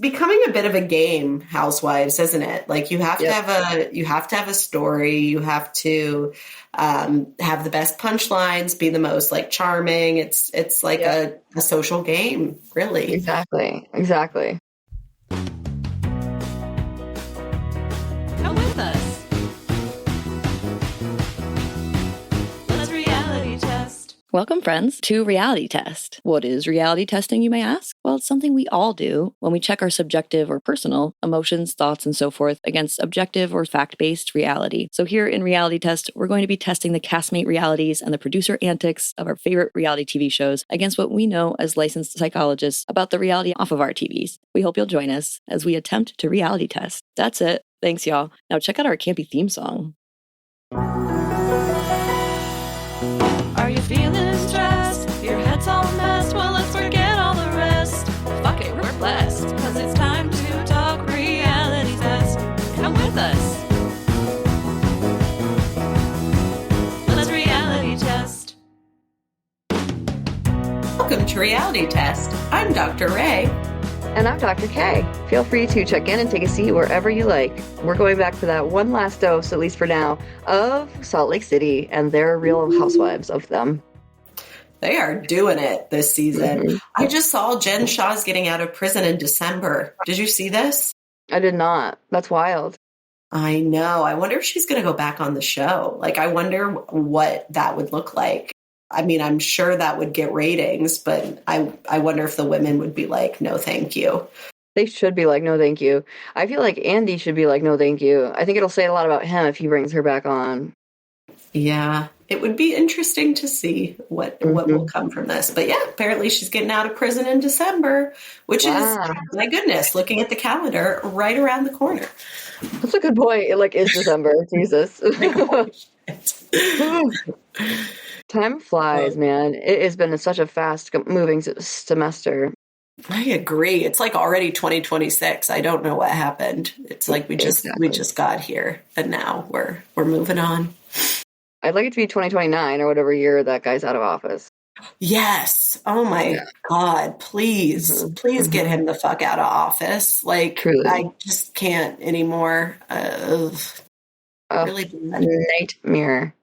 becoming a bit of a game, Housewives, isn't it? Like Yep. you have to have a story. You have to have the best punchlines, be the most like charming. It's like Yep. a social game, really. Exactly. Exactly. Come with us. Let's reality test. Welcome, friends, to Reality Test. What is reality testing, you may ask? Well, it's something we all do when we check our subjective or personal emotions, thoughts, and so forth against objective or fact-based reality. So here in Reality Test, we're going to be testing the castmate realities and the producer antics of our favorite reality TV shows against what we know as licensed psychologists about the reality off of our TVs. We hope you'll join us as we attempt to reality test. That's it. Thanks, y'all. Now check out our campy theme song. Are you feeling stressed? Your head's all messed? Well, let's forget all the rest. Fuck it, we're blessed. Cause it's time to talk reality test. Come with us. Let's reality test. Welcome to Reality Test. I'm Dr. Ray. And I'm Dr. Kay. Feel free to check in and take a seat wherever you like. We're going back for that one last dose, at least for now, of Salt Lake City and their real housewives of them. They are doing it this season. Mm-hmm. I just saw Jen Shaw's getting out of prison in December. Did you see this? I did not. That's wild. I know. I wonder if she's going to go back on the show. Like, I wonder what that would look like. I mean, I'm sure that would get ratings, but I wonder if the women would be like, no, thank you. They should be like, no, thank you. I feel like Andy should be like, no, thank you. I think it'll say a lot about him if he brings her back on. Yeah, it would be interesting to see what will come from this. But yeah, apparently she's getting out of prison in December, which is, my goodness, looking at the calendar, right around the corner. That's a good point. It like is December. Jesus. Time flies, man. It has been such a fast moving semester. I agree. It's like already 2026. I don't know what happened. It's like we just got here, and now we're moving on. I'd like it to be 2029 or whatever year that guy's out of office. Yes. Oh my God. Please get him the fuck out of office. Like, truly. I just can't anymore. Really bad. Nightmare.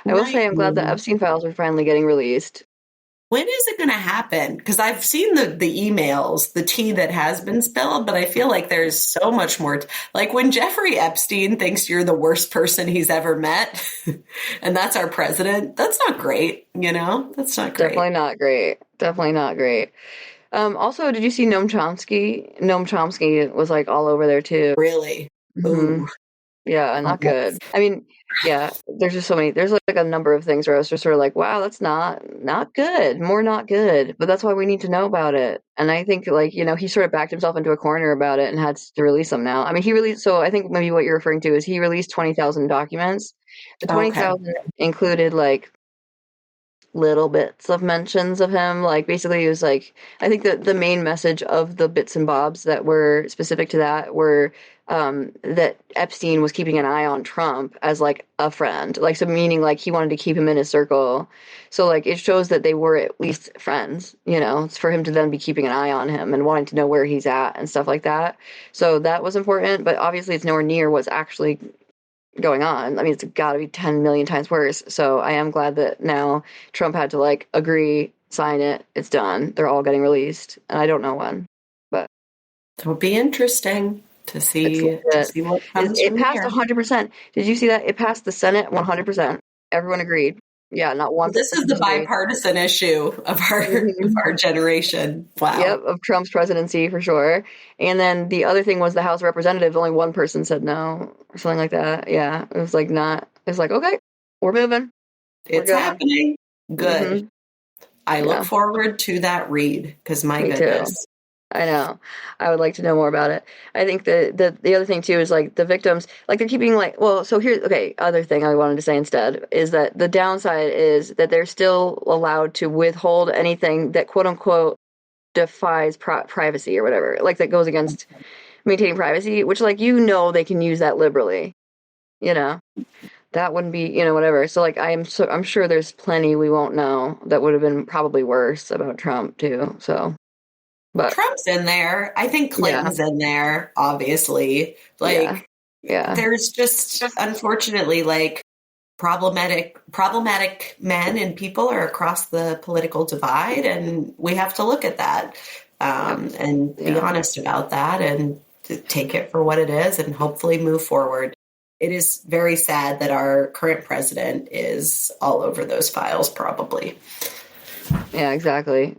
I will say I'm glad the Epstein files are finally getting released. When is it going to happen? Because I've seen the emails, the tea that has been spilled, but I feel like there's so much more. Like when Jeffrey Epstein thinks you're the worst person he's ever met, and that's our president, that's not great, you know? That's not great. Definitely not great. Definitely not great. Also, did you see Noam Chomsky? Noam Chomsky was like all over there too. Really? Mm-hmm. Yeah, not good. I mean, yeah, there's just so many, there's like a number of things where I was just sort of like, wow, that's not good, more not good, but that's why we need to know about it. And I think like, you know, he sort of backed himself into a corner about it and had to release them now. I mean, so I think maybe what you're referring to is he released 20,000 documents. The 20,000 included like little bits of mentions of him. Like basically it was like, I think that the main message of the bits and bobs that were specific to that were that Epstein was keeping an eye on Trump as like a friend, like so meaning like he wanted to keep him in his circle. So like it shows that they were at least friends, you know, it's for him to then be keeping an eye on him and wanting to know where he's at and stuff like that. So that was important, but obviously it's nowhere near what's actually going on. I mean, it's got to be 10 million times worse. So I am glad that now Trump had to like agree, sign it, it's done. They're all getting released, and I don't know when, but it'll be interesting to see what comes it from passed here. 100%. Did you see that? It passed the Senate 100%. Everyone agreed. Yeah, not one. This is the bipartisan issue of our generation. Wow. Yep, of Trump's presidency for sure. And then the other thing was the House of Representatives. Only one person said no, or something like that. Yeah, it was like not. It's like okay, we're moving. It's happening. Good. Mm-hmm. I look forward to that read because my goodness. Too. I know. I would like to know more about it. I think the other thing too is like the victims, like they're keeping like, well, so here's, okay, other thing I wanted to say instead is that the downside is that they're still allowed to withhold anything that quote unquote defies privacy or whatever, like that goes against maintaining privacy, which like, you know, they can use that liberally, you know, that wouldn't be, you know, whatever. So like, I'm sure there's plenty we won't know that would have been probably worse about Trump too. So. But Trump's in there. I think Clinton's in there, obviously. Like, yeah. there's just, unfortunately, like, problematic men and people are across the political divide, and we have to look at that and be honest about that and take it for what it is and hopefully move forward. It is very sad that our current president is all over those files, probably. Yeah, exactly.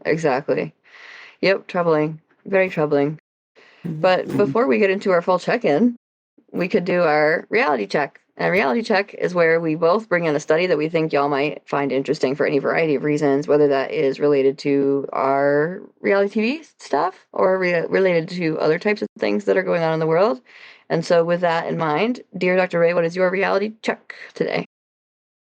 Yep, troubling. Very troubling. But before we get into our full check-in, we could do our reality check. And reality check is where we both bring in a study that we think y'all might find interesting for any variety of reasons, whether that is related to our reality TV stuff or related to other types of things that are going on in the world. And so with that in mind, dear Dr. Ray, what is your reality check today?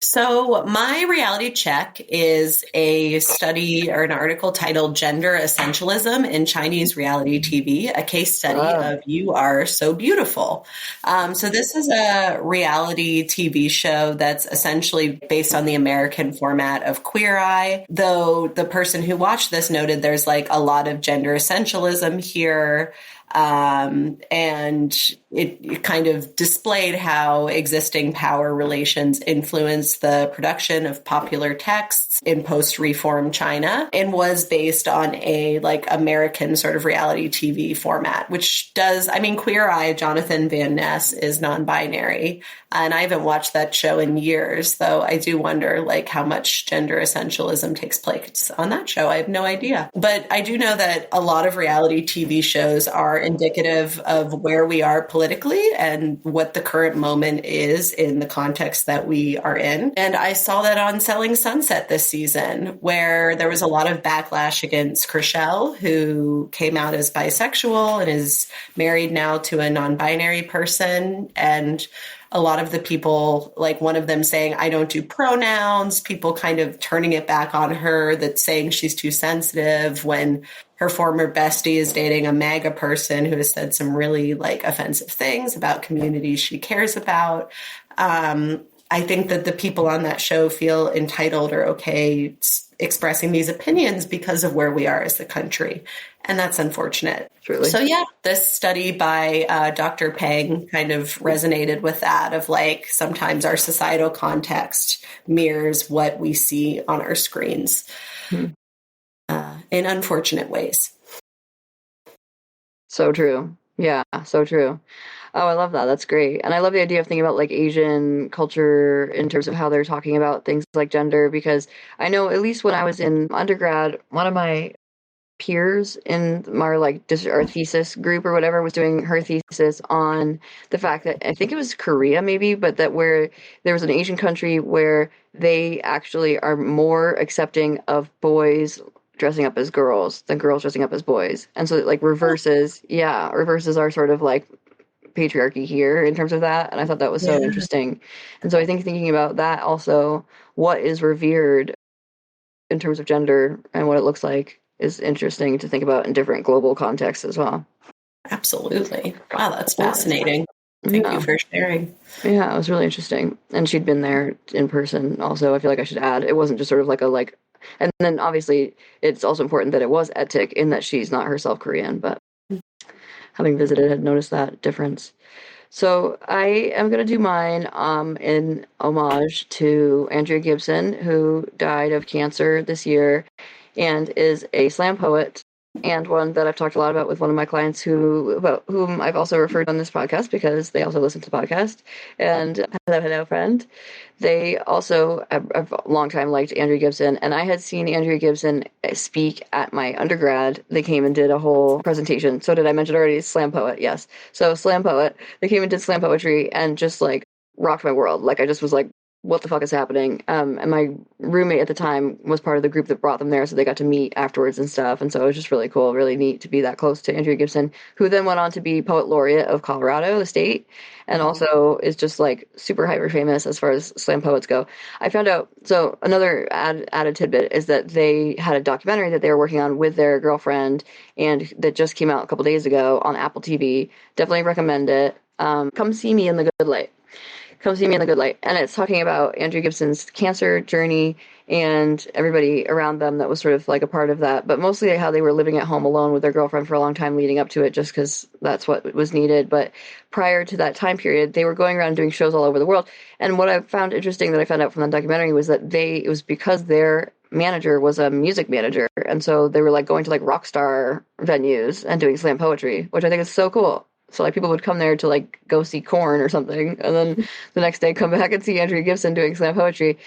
So my reality check is a study or an article titled Gender Essentialism in Chinese Reality TV, a case study of You Are So Beautiful. So this is a reality TV show that's essentially based on the American format of Queer Eye, though the person who watched this noted there's like a lot of gender essentialism here. And it kind of displayed how existing power relations influence the production of popular texts in post-reform China and was based on a like American sort of reality TV format, which does, I mean, Queer Eye, Jonathan Van Ness is non-binary. And I haven't watched that show in years, though I do wonder like how much gender essentialism takes place on that show. I have no idea. But I do know that a lot of reality TV shows are indicative of where we are politically and what the current moment is in the context that we are in. And I saw that on Selling Sunset this season, where there was a lot of backlash against Chrishell, who came out as bisexual and is married now to a non-binary person. And a lot of the people, like one of them saying, I don't do pronouns, people kind of turning it back on her, that saying she's too sensitive when her former bestie is dating a MAGA person who has said some really like offensive things about communities she cares about. I think that the people on that show feel entitled or okay expressing these opinions because of where we are as the country. And that's unfortunate. Truly. So yeah, this study by Dr. Peng kind of resonated with that of like, sometimes our societal context mirrors what we see on our screens in unfortunate ways. So true. Yeah, so true. Oh, I love that. That's great. And I love the idea of thinking about like Asian culture in terms of how they're talking about things like gender, because I know at least when I was in undergrad, one of my peers in our like our thesis group or whatever was doing her thesis on the fact that I think it was Korea maybe, but that where there was an Asian country where they actually are more accepting of boys dressing up as girls than girls dressing up as boys. And so it like reverses our sort of like patriarchy here in terms of that. And I thought that was so interesting. And so I think thinking about that also, what is revered in terms of gender and what it looks like is interesting to think about in different global contexts as well. Absolutely. Wow, that's fascinating. Thank you for sharing. Yeah, it was really interesting. And she'd been there in person also. I feel like I should add, it wasn't just sort of like a and then obviously it's also important that it was etic in that she's not herself Korean, but having visited had noticed that difference. So I am going to do mine in homage to Andrea Gibson, who died of cancer this year and is a slam poet and one that I've talked a lot about with one of my clients whom I've also referred on this podcast because they also listen to the podcast. And hello, friend. They also have a long time liked Andrea Gibson, and I had seen Andrea Gibson speak at my undergrad. They came and did a whole presentation. So did I mention already? Slam poet, yes. So slam poet. They came and did slam poetry and just like rocked my world. Like I just was like, what the fuck is happening? And my roommate at the time was part of the group that brought them there, so they got to meet afterwards and stuff. And so it was just really cool, really neat to be that close to Andrea Gibson, who then went on to be poet laureate of Colorado, the state, and also is just like super hyper famous as far as slam poets go. I found out, so another added tidbit is that they had a documentary that they were working on with their girlfriend and that just came out a couple days ago on Apple TV. Definitely recommend it. Come See Me in the Good Light. Come See Me in the Good Light. And it's talking about Andrea Gibson's cancer journey and everybody around them that was sort of like a part of that, but mostly how they were living at home alone with their girlfriend for a long time leading up to it, just because that's what was needed. But prior to that time period, they were going around doing shows all over the world. And what I found interesting that I found out from the documentary was that it was because their manager was a music manager, and so they were like going to like rock star venues and doing slam poetry, which I think is so cool. So like people would come there to like go see Korn or something, and then the next day come back and see Andrea Gibson doing slam poetry.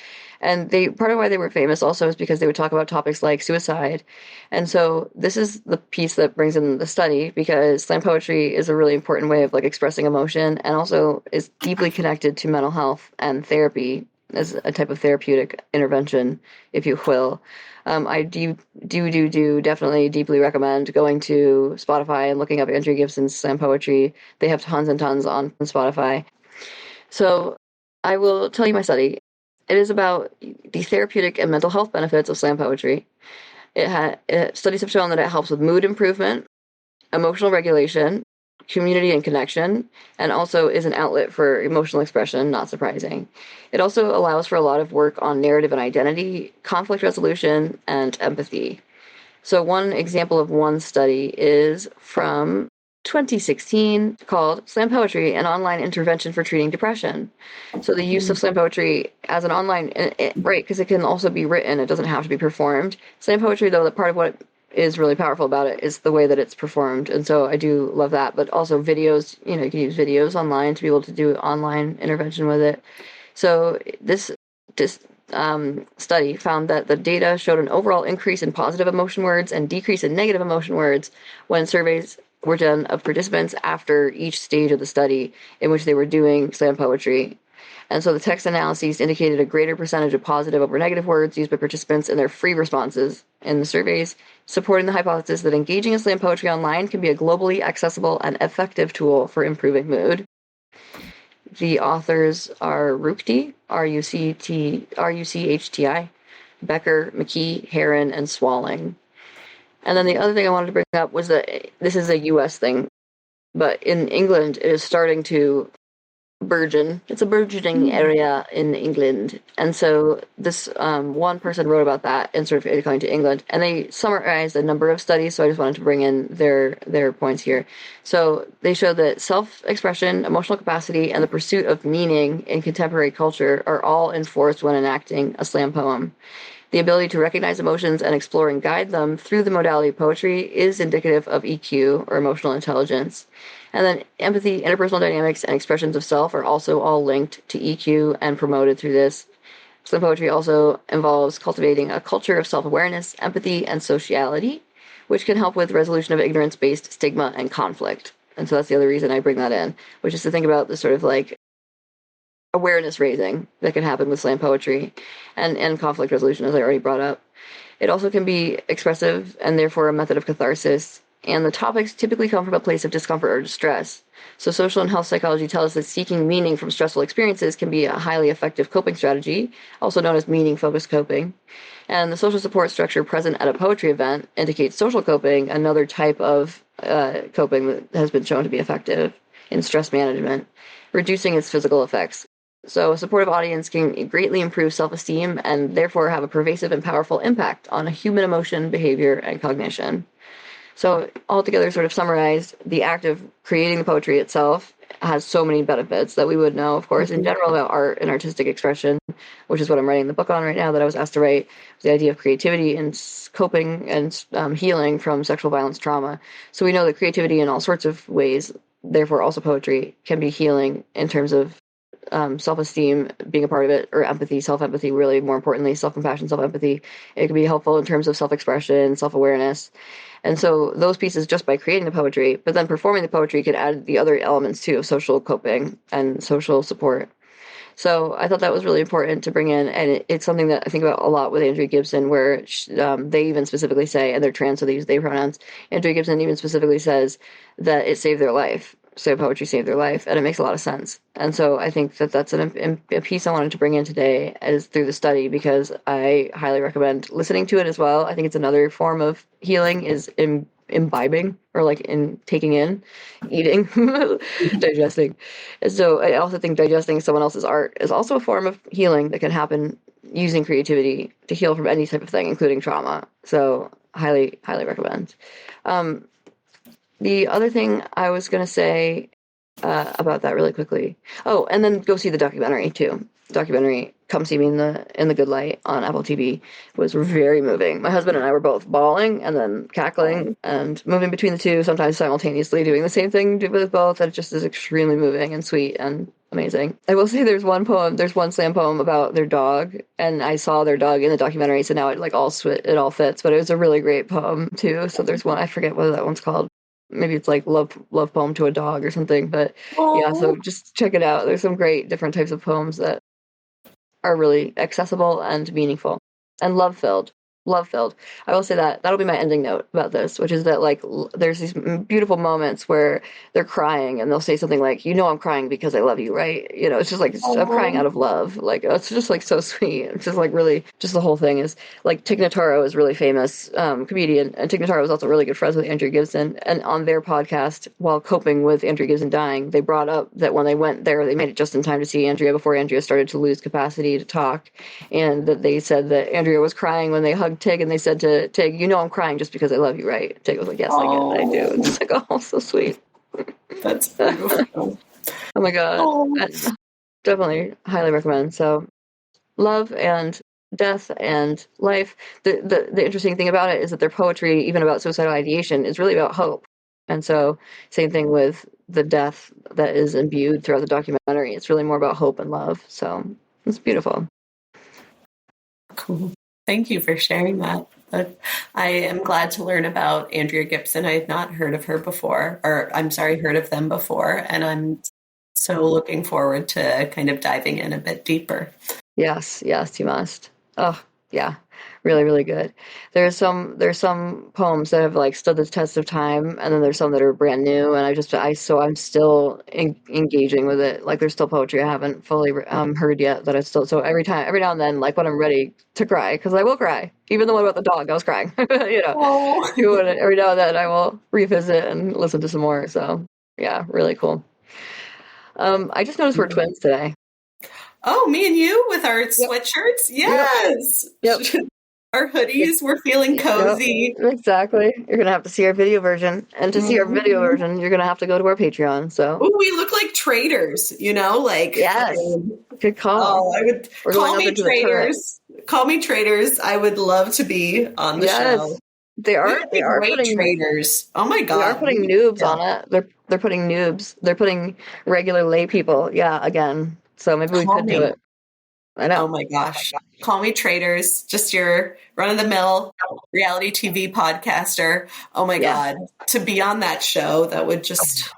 And part of why they were famous also is because they would talk about topics like suicide. And so this is the piece that brings in the study, because slam poetry is a really important way of like expressing emotion, and also is deeply connected to mental health and therapy as a type of therapeutic intervention, if you will. I do definitely deeply recommend going to Spotify and looking up Andrea Gibson's slam poetry. They have tons and tons on Spotify. So I will tell you my study. It is about the therapeutic and mental health benefits of slam poetry. Studies have shown that it helps with mood improvement, emotional regulation, community and connection, and also is an outlet for emotional expression, not surprising. It also allows for a lot of work on narrative and identity, conflict resolution, and empathy. So one example of one study is from 2016 called Slam Poetry, an online intervention for treating depression. So the use of slam poetry as an online, right, because it can also be written, it doesn't have to be performed. Slam poetry, though, the part of what is really powerful about it is the way that it's performed, and so I do love that. But also videos, you can use videos online to be able to do online intervention with it. So this study found that the data showed an overall increase in positive emotion words and decrease in negative emotion words when surveys were done of participants after each stage of the study in which they were doing slam poetry. And so the text analyses indicated a greater percentage of positive over negative words used by participants in their free responses in the surveys, supporting the hypothesis that engaging in slam poetry online can be a globally accessible and effective tool for improving mood. The authors are Ruchti, Ruchti, Becker, McKee, Heron, and Swalling. And then the other thing I wanted to bring up was that this is a U.S. thing, but in England it is starting to burgeon. It's a burgeoning area in England. And so this one person wrote about that and sort of going to England, and they summarized a number of studies, so I just wanted to bring in their points here. So they show that self-expression, emotional capacity, and the pursuit of meaning in contemporary culture are all enforced when enacting a slam poem. The ability to recognize emotions and explore and guide them through the modality of poetry is indicative of EQ, or emotional intelligence. And then empathy, interpersonal dynamics, and expressions of self are also all linked to EQ and promoted through this. Slam poetry also involves cultivating a culture of self-awareness, empathy, and sociality, which can help with resolution of ignorance-based stigma and conflict. And so that's the other reason I bring that in, which is to think about the sort of like awareness raising that can happen with slam poetry and conflict resolution, as I already brought up. It also can be expressive and therefore a method of catharsis. And the topics typically come from a place of discomfort or distress. So social and health psychology tell us that seeking meaning from stressful experiences can be a highly effective coping strategy, also known as meaning-focused coping. And the social support structure present at a poetry event indicates social coping, another type of coping that has been shown to be effective in stress management, reducing its physical effects. So a supportive audience can greatly improve self-esteem and therefore have a pervasive and powerful impact on human emotion, behavior, and cognition. So altogether, sort of summarized, the act of creating the poetry itself has so many benefits that we would know, of course, in general about art and artistic expression, which is what I'm writing the book on right now that I was asked to write, the idea of creativity and coping and healing from sexual violence trauma. So we know that creativity in all sorts of ways, therefore also poetry, can be healing in terms of self-esteem being a part of it, or empathy, self-empathy, really more importantly, self-compassion, self-empathy. It can be helpful in terms of self-expression, self-awareness. And so those pieces just by creating the poetry, but then performing the poetry could add the other elements too of social coping and social support. So I thought that was really important to bring in, and it's something that I think about a lot with Andrea Gibson, where they even specifically say, and they're trans, so they use they pronouns, Andrea Gibson even specifically says that it saved their life. So poetry saved their life, and it makes a lot of sense. And so I think that that's a piece I wanted to bring in today as through the study, because I highly recommend listening to it as well. I think it's another form of healing, is imbibing, or like in taking in, eating, digesting. And so I also think digesting someone else's art is also a form of healing that can happen using creativity to heal from any type of thing, including trauma. So highly, highly recommend. The other thing I was going to say about that really quickly. Oh, and then go see the documentary too. Documentary, Come See Me in the Good Light on Apple TV was very moving. My husband and I were both bawling and then cackling and moving between the two, sometimes simultaneously doing the same thing with both. And it just is extremely moving and sweet and amazing. I will say there's one slam poem about their dog, and I saw their dog in the documentary, so now it all fits. But it was a really great poem too. So there's one, I forget what that one's called. Maybe it's like love poem to a dog or something. But yeah, so just check it out. There's some great different types of poems that are really accessible and meaningful and love-filled. I will say that'll be my ending note about this, which is that like there's these beautiful moments where they're crying and they'll say something like, I'm crying because I love you, right? It's just like I'm crying out of love. Like it's just like so sweet. It's just like really, just the whole thing is like Tig Notaro is really famous comedian, and Tig Notaro was also really good friends with Andrea Gibson. And on their podcast, while coping with Andrea Gibson dying, they brought up that when they went there, they made it just in time to see Andrea before Andrea started to lose capacity to talk, and that they said that Andrea was crying when they hugged Tig, and they said to Tig, I'm crying just because I love you, right? Tig was like, yes, I get it, I do. It's like, oh, so sweet. That's beautiful. Oh my God. Definitely highly recommend. So love and death and life. The interesting thing about it is that their poetry, even about suicidal ideation, is really about hope. And so same thing with the death that is imbued throughout the documentary. It's really more about hope and love. So it's beautiful. Cool. Thank you for sharing that. But I am glad to learn about Andrea Gibson. I had not heard of her before, or heard of them before. And I'm so looking forward to kind of diving in a bit deeper. Yes, you must. Oh, yeah. Really, really good. There's some poems that have like stood the test of time, and then there's some that are brand new, and I'm still engaging with it. Like there's still poetry I haven't fully heard yet that I still, so every now and then, like when I'm ready to cry, because I will cry, even the one about the dog, I was crying. Every now and then I will revisit and listen to some more. So yeah, really cool. I just noticed we're twins today. Oh, me and you with our sweatshirts? Yes. Yep. Our hoodies, we're feeling cozy. Yep, exactly. You're going to have to see our video version. And to see our video version, you're going to have to go to our Patreon. So we look like traders, like. Yes. Good call. I would call me traders. Call me traders. I would love to be on the show. They are putting traders. Oh my God. They are putting noobs on it. They're putting noobs. They're putting regular lay people. Yeah, again. So maybe we could do it. I know. Oh my gosh. Call me traders. Just your run-of-the-mill reality TV podcaster. Oh my God. To be on that show, that would just...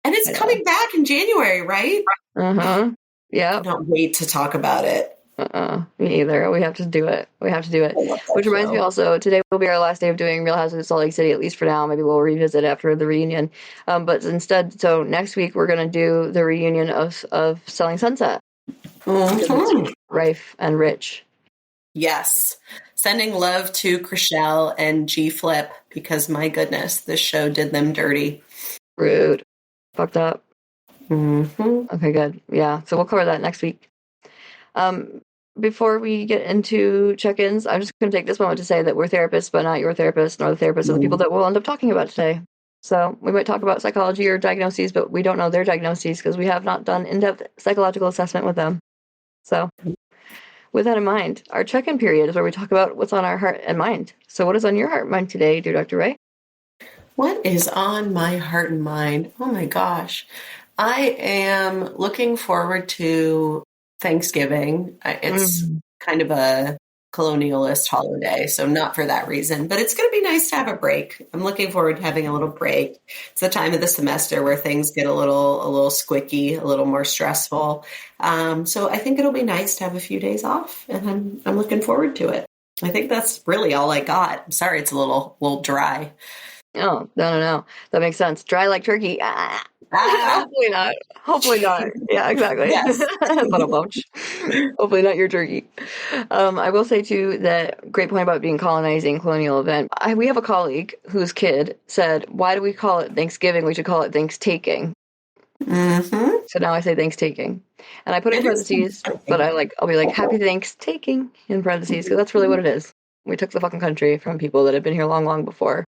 And it's coming back in January, right? Uh-huh. Yeah. I don't wait to talk about it. Me either. We have to do it. Which reminds me also, today will be our last day of doing Real Housewives of Salt Lake City, at least for now. Maybe we'll revisit after the reunion. But instead, so next week we're going to do the reunion of Selling Sunset. Mm-hmm. Rife and Rich. Yes. Sending love to Chriselle and G Flip, because my goodness, this show did them dirty. Rude. Fucked up. Mm-hmm. Okay, good. Yeah. So we'll cover that next week. Before we get into check-ins, I'm just going to take this moment to say that we're therapists, but not your therapist, nor the therapists of the people that we'll end up talking about today. So we might talk about psychology or diagnoses, but we don't know their diagnoses because we have not done in-depth psychological assessment with them. So with that in mind, our check-in period is where we talk about what's on our heart and mind. So what is on your heart and mind today, dear Dr. Ray? What is on my heart and mind? Oh my gosh. I am looking forward to Thanksgiving. It's kind of a colonialist holiday, so not for that reason, but it's going to be nice to have a break. I'm looking forward to having a little break. It's the time of the semester where things get a little squicky, a little more stressful. So I think it'll be nice to have a few days off, and I'm looking forward to it. I think that's really all I got. I'm sorry, it's a little dry. Oh, no. That makes sense. Dry like turkey. Hopefully not. Yeah, exactly. Yes. Hopefully not your turkey. I will say too that great point about being colonizing colonial event. We have a colleague whose kid said, why do we call it Thanksgiving? We should call it Thanks-taking. Mm-hmm. So now I say thanks taking. And I put it in parentheses, but I'll be like, happy thanks taking in parentheses, because that's really what it is. We took the fucking country from people that had been here long, long before.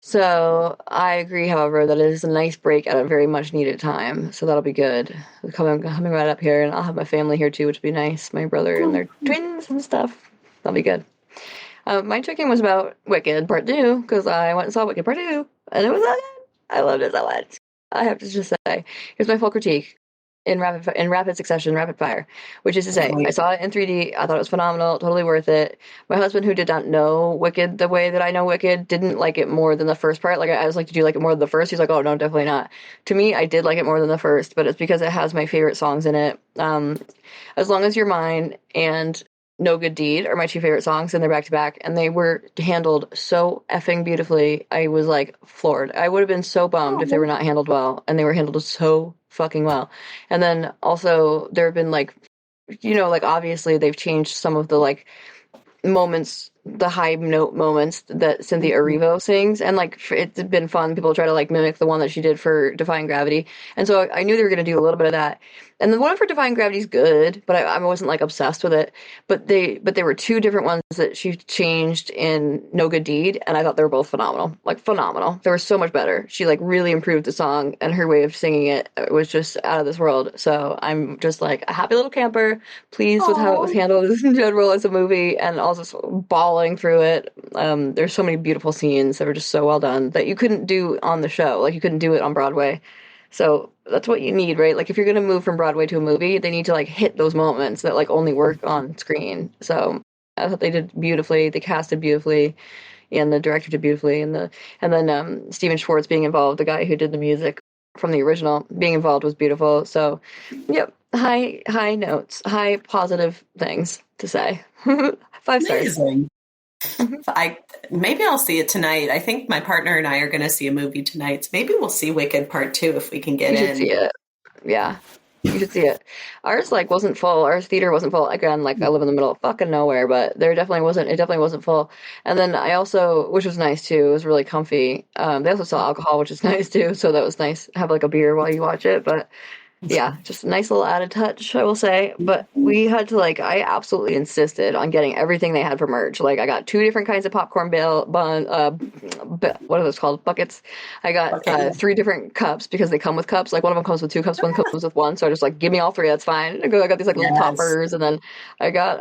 So I agree, however, that it is a nice break at a very much needed time. So that'll be good. Coming right up here, and I'll have my family here too, which will be nice. My brother and their twins and stuff. That'll be good. My checking was about Wicked Part 2, because I went and saw Wicked Part 2, and it was so good. I loved it so much. I have to just say, here's my full critique in rapid succession, rapid fire, which is to say, I saw it in 3D. I thought it was phenomenal, totally worth it. My husband, who did not know Wicked the way that I know Wicked, didn't like it more than the first part. Like, I always like, did you like it more than the first? He's like, oh no, definitely not. To me, I did like it more than the first, but it's because it has my favorite songs in it. As Long as You're Mine and No Good Deed are my two favorite songs, and they're back to back, and they were handled so effing beautifully. I was like floored. I would have been so bummed if they were not handled well, and they were handled so fucking well. And then also there have been like, obviously they've changed some of the like moments, the high note moments that Cynthia Erivo sings, and like it's been fun. People try to like mimic the one that she did for Defying Gravity, and so I knew they were going to do a little bit of that. And the one for Defying Gravity is good, but I wasn't like obsessed with it. But there were two different ones that she changed in No Good Deed, and I thought they were both phenomenal. Like phenomenal. They were so much better. She like really improved the song, and her way of singing it was just out of this world. So I'm just like a happy little camper, pleased with how it was handled in general as a movie, and also bawling through it. There's so many beautiful scenes that were just so well done that you couldn't do on the show. Like you couldn't do it on Broadway. So that's what you need, right? Like if you're going to move from Broadway to a movie, they need to like hit those moments that like only work on screen. So I thought they did beautifully. They casted beautifully, and the director did beautifully. And then Steven Schwartz being involved, the guy who did the music from the original, being involved was beautiful. So, yep, high notes, high positive things to say. 5 stars. Amazing. Maybe I'll see it tonight. I think my partner and I are going to see a movie tonight. So maybe we'll see Wicked Part 2 if we can get in. You should see it. Yeah, you should see it. Ours wasn't full. Our theater wasn't full. Again, like I live in the middle of fucking nowhere, but it definitely wasn't full. And then I also, which was nice too, it was really comfy. They also sell alcohol, which is nice too. So that was nice. Have like a beer while you watch it, but yeah, just a nice little added touch, I will say. But we had to I absolutely insisted on getting everything they had for merch. Like I got 2 different kinds of popcorn what are those called? Buckets. I got 3 different cups because they come with cups. Like one of them comes with 2 cups, one comes with 1. So I just like, give me all 3, that's fine. I got these like little toppers, and then I got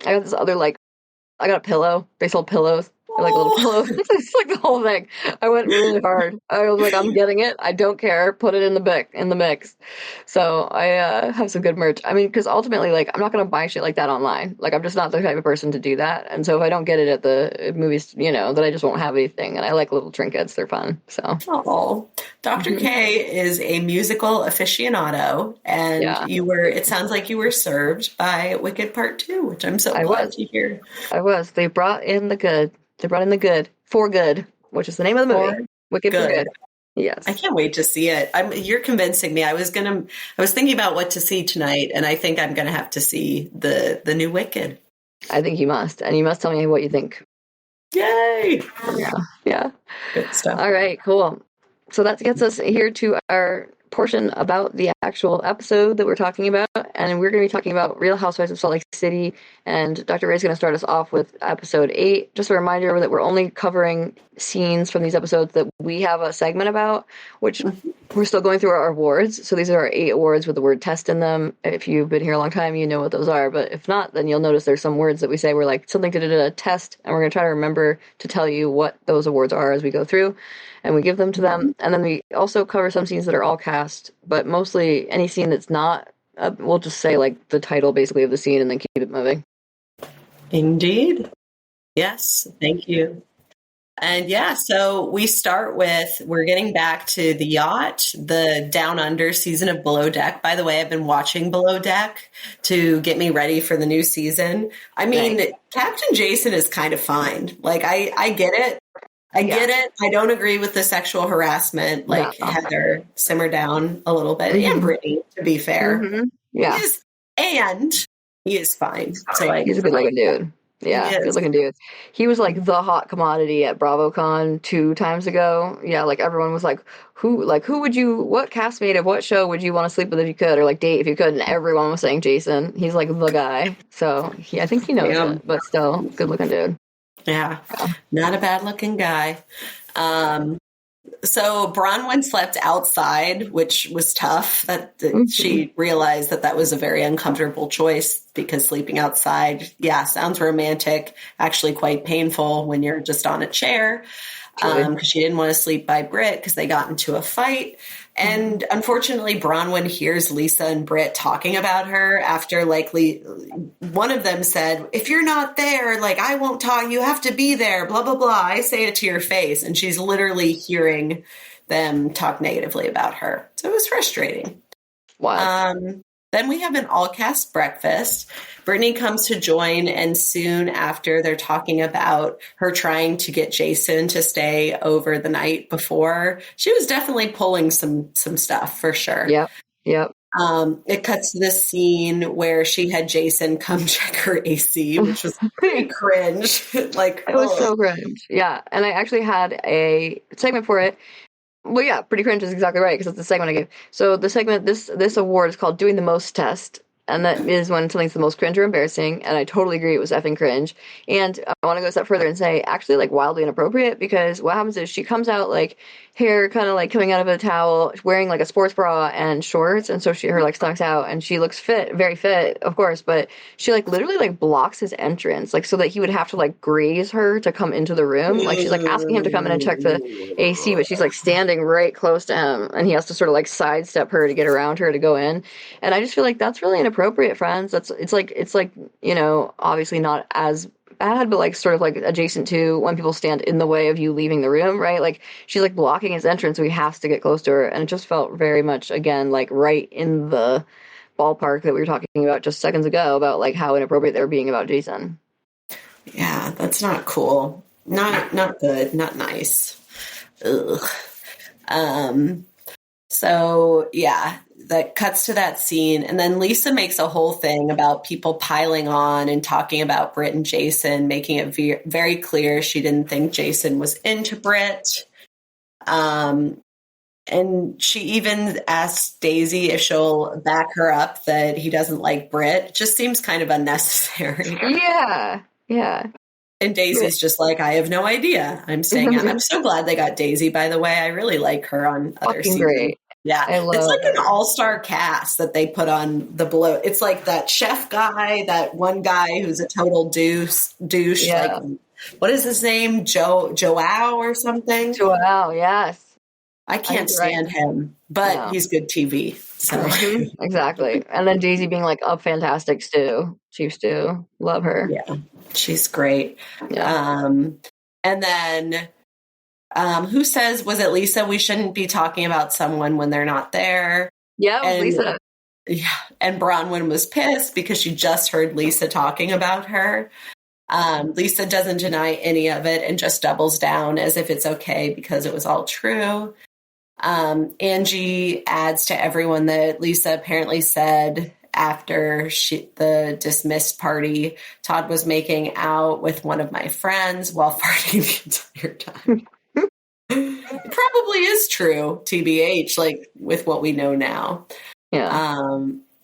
this other I got a pillow. They sold pillows. Like little pillows. It's like the whole thing. I went really hard. I was like, I'm getting it. I don't care. Put it in the mix. So I have some good merch. I mean, because ultimately, like, I'm not gonna buy shit like that online. Like, I'm just not the type of person to do that. And so if I don't get it at the movies, then I just won't have anything. And I like little trinkets. They're fun. So. Oh, Dr. K is a musical aficionado, and it sounds like you were served by Wicked Part 2, which I'm so glad to hear. I was. They brought in the good. They brought in the good for good, which is the name of the movie. Wicked for good. Yes. I can't wait to see it. You're convincing me. I was thinking about what to see tonight, and I think I'm gonna have to see the new Wicked. I think you must, and you must tell me what you think. Yay! Yeah. Good stuff. All right, cool. So that gets us here to our portion about the actual episode that we're talking about, and we're going to be talking about Real Housewives of Salt Lake City, and Dr. Ray is going to start us off with episode 8. Just a reminder that we're only covering scenes from these episodes that we have a segment about, which we're still going through our awards. So these are our 8 awards with the word test in them. If you've been here a long time, you know what those are, but if not, then you'll notice there's some words that we say we're like something to do a test, and we're going to try to remember to tell you what those awards are as we go through, and we give them to them. And then we also cover some scenes that are all cast, but mostly any scene that's not, we'll just say like the title basically of the scene and then keep it moving. Indeed. Yes. Thank you. And so we start with, we're getting back to the yacht, the Down Under season of Below Deck. By the way, I've been watching Below Deck to get me ready for the new season. I mean, Captain Jason is kind of fine. Like, I get it. I get it. I don't agree with the sexual harassment. Like, Heather, simmer down a little bit. And Brittany, to be fair. Yeah. He is fine. So he's a good looking dude. Yeah, good Yes. looking dude. He was like the hot commodity at BravoCon 2 times ago. Yeah, like everyone was like, what castmate of what show would you want to sleep with if you could, or like date if you could? And everyone was saying Jason. He's like the guy. So I think he knows Damn. it, but still, good looking dude. Yeah. Not a bad looking guy. So Bronwyn slept outside, which was tough. That she realized that was a very uncomfortable choice, because sleeping outside, sounds romantic, actually quite painful when you're just on a chair. Because she didn't want to sleep by Britt because they got into a fight. And unfortunately, Bronwyn hears Lisa and Britt talking about her after one of them said, if you're not there, like, I won't talk, you have to be there, blah, blah, blah. I say it to your face. And she's literally hearing them talk negatively about her. So it was frustrating. Wow. Then we have an all-cast breakfast. Brittany comes to join, and soon after they're talking about her trying to get Jason to stay over the night before. She was definitely pulling some stuff for sure. Yep. It cuts to this scene where she had Jason come check her AC, which was pretty cringe. It was so cringe. Yeah, and I actually had a segment for it. Well, yeah, pretty cringe is exactly right, because it's the segment I gave. So the segment, this award is called Doing the Most Test, and that is when something's the most cringe or embarrassing, and I totally agree it was effing cringe. And I want to go a step further and say, actually, like, wildly inappropriate, because what happens is she comes out, like, hair kind of, like, coming out of a towel, wearing, like, a sports bra and shorts, and so her, like, stomach's out, and she looks fit, very fit, of course, but she, like, literally, like, blocks his entrance, like, so that he would have to, like, graze her to come into the room. Like, she's, like, asking him to come in and check the AC, but she's, like, standing right close to him, and he has to sort of, like, sidestep her to get around her to go in. And I just feel like that's really inappropriate, friends. It's like, you know, obviously not as bad, but like sort of like adjacent to when people stand in the way of you leaving the room, right? Like, she's like blocking his entrance, so he has to get close to her. And it just felt very much, again, like right in the ballpark that we were talking about just seconds ago, about like how inappropriate they were being about Jason. Yeah, that's not cool. Not good. Not nice. Ugh. So yeah, that cuts to that scene. And then Lisa makes a whole thing about people piling on and talking about Britt and Jason, making it very clear she didn't think Jason was into Britt. And she even asks Daisy if she'll back her up that he doesn't like Britt. It just seems kind of unnecessary. Yeah. And Daisy's just like, I have no idea. I'm staying out. I'm so glad they got Daisy, by the way. I really like her on other seasons. Great. Yeah. It's like an all-star cast that they put on the Below. It's like that chef guy, that one guy who's a total douche. Yeah. Like, what is his name? Joao or something? Joao, yes. I can't stand him, but he's good TV. So exactly. And then Daisy being like, oh, fantastic stew. Chief stew. Love her. Yeah. She's great. Yeah. And then who says, was it Lisa? We shouldn't be talking about someone when they're not there. Yeah, it was Lisa. Yeah. And Bronwyn was pissed because she just heard Lisa talking about her. Lisa doesn't deny any of it and just doubles down as if it's okay because it was all true. Angie adds to everyone that Lisa apparently said after the dismissed party, Todd was making out with one of my friends while farting the entire time. It probably is true, TBH, like with what we know now. Yeah.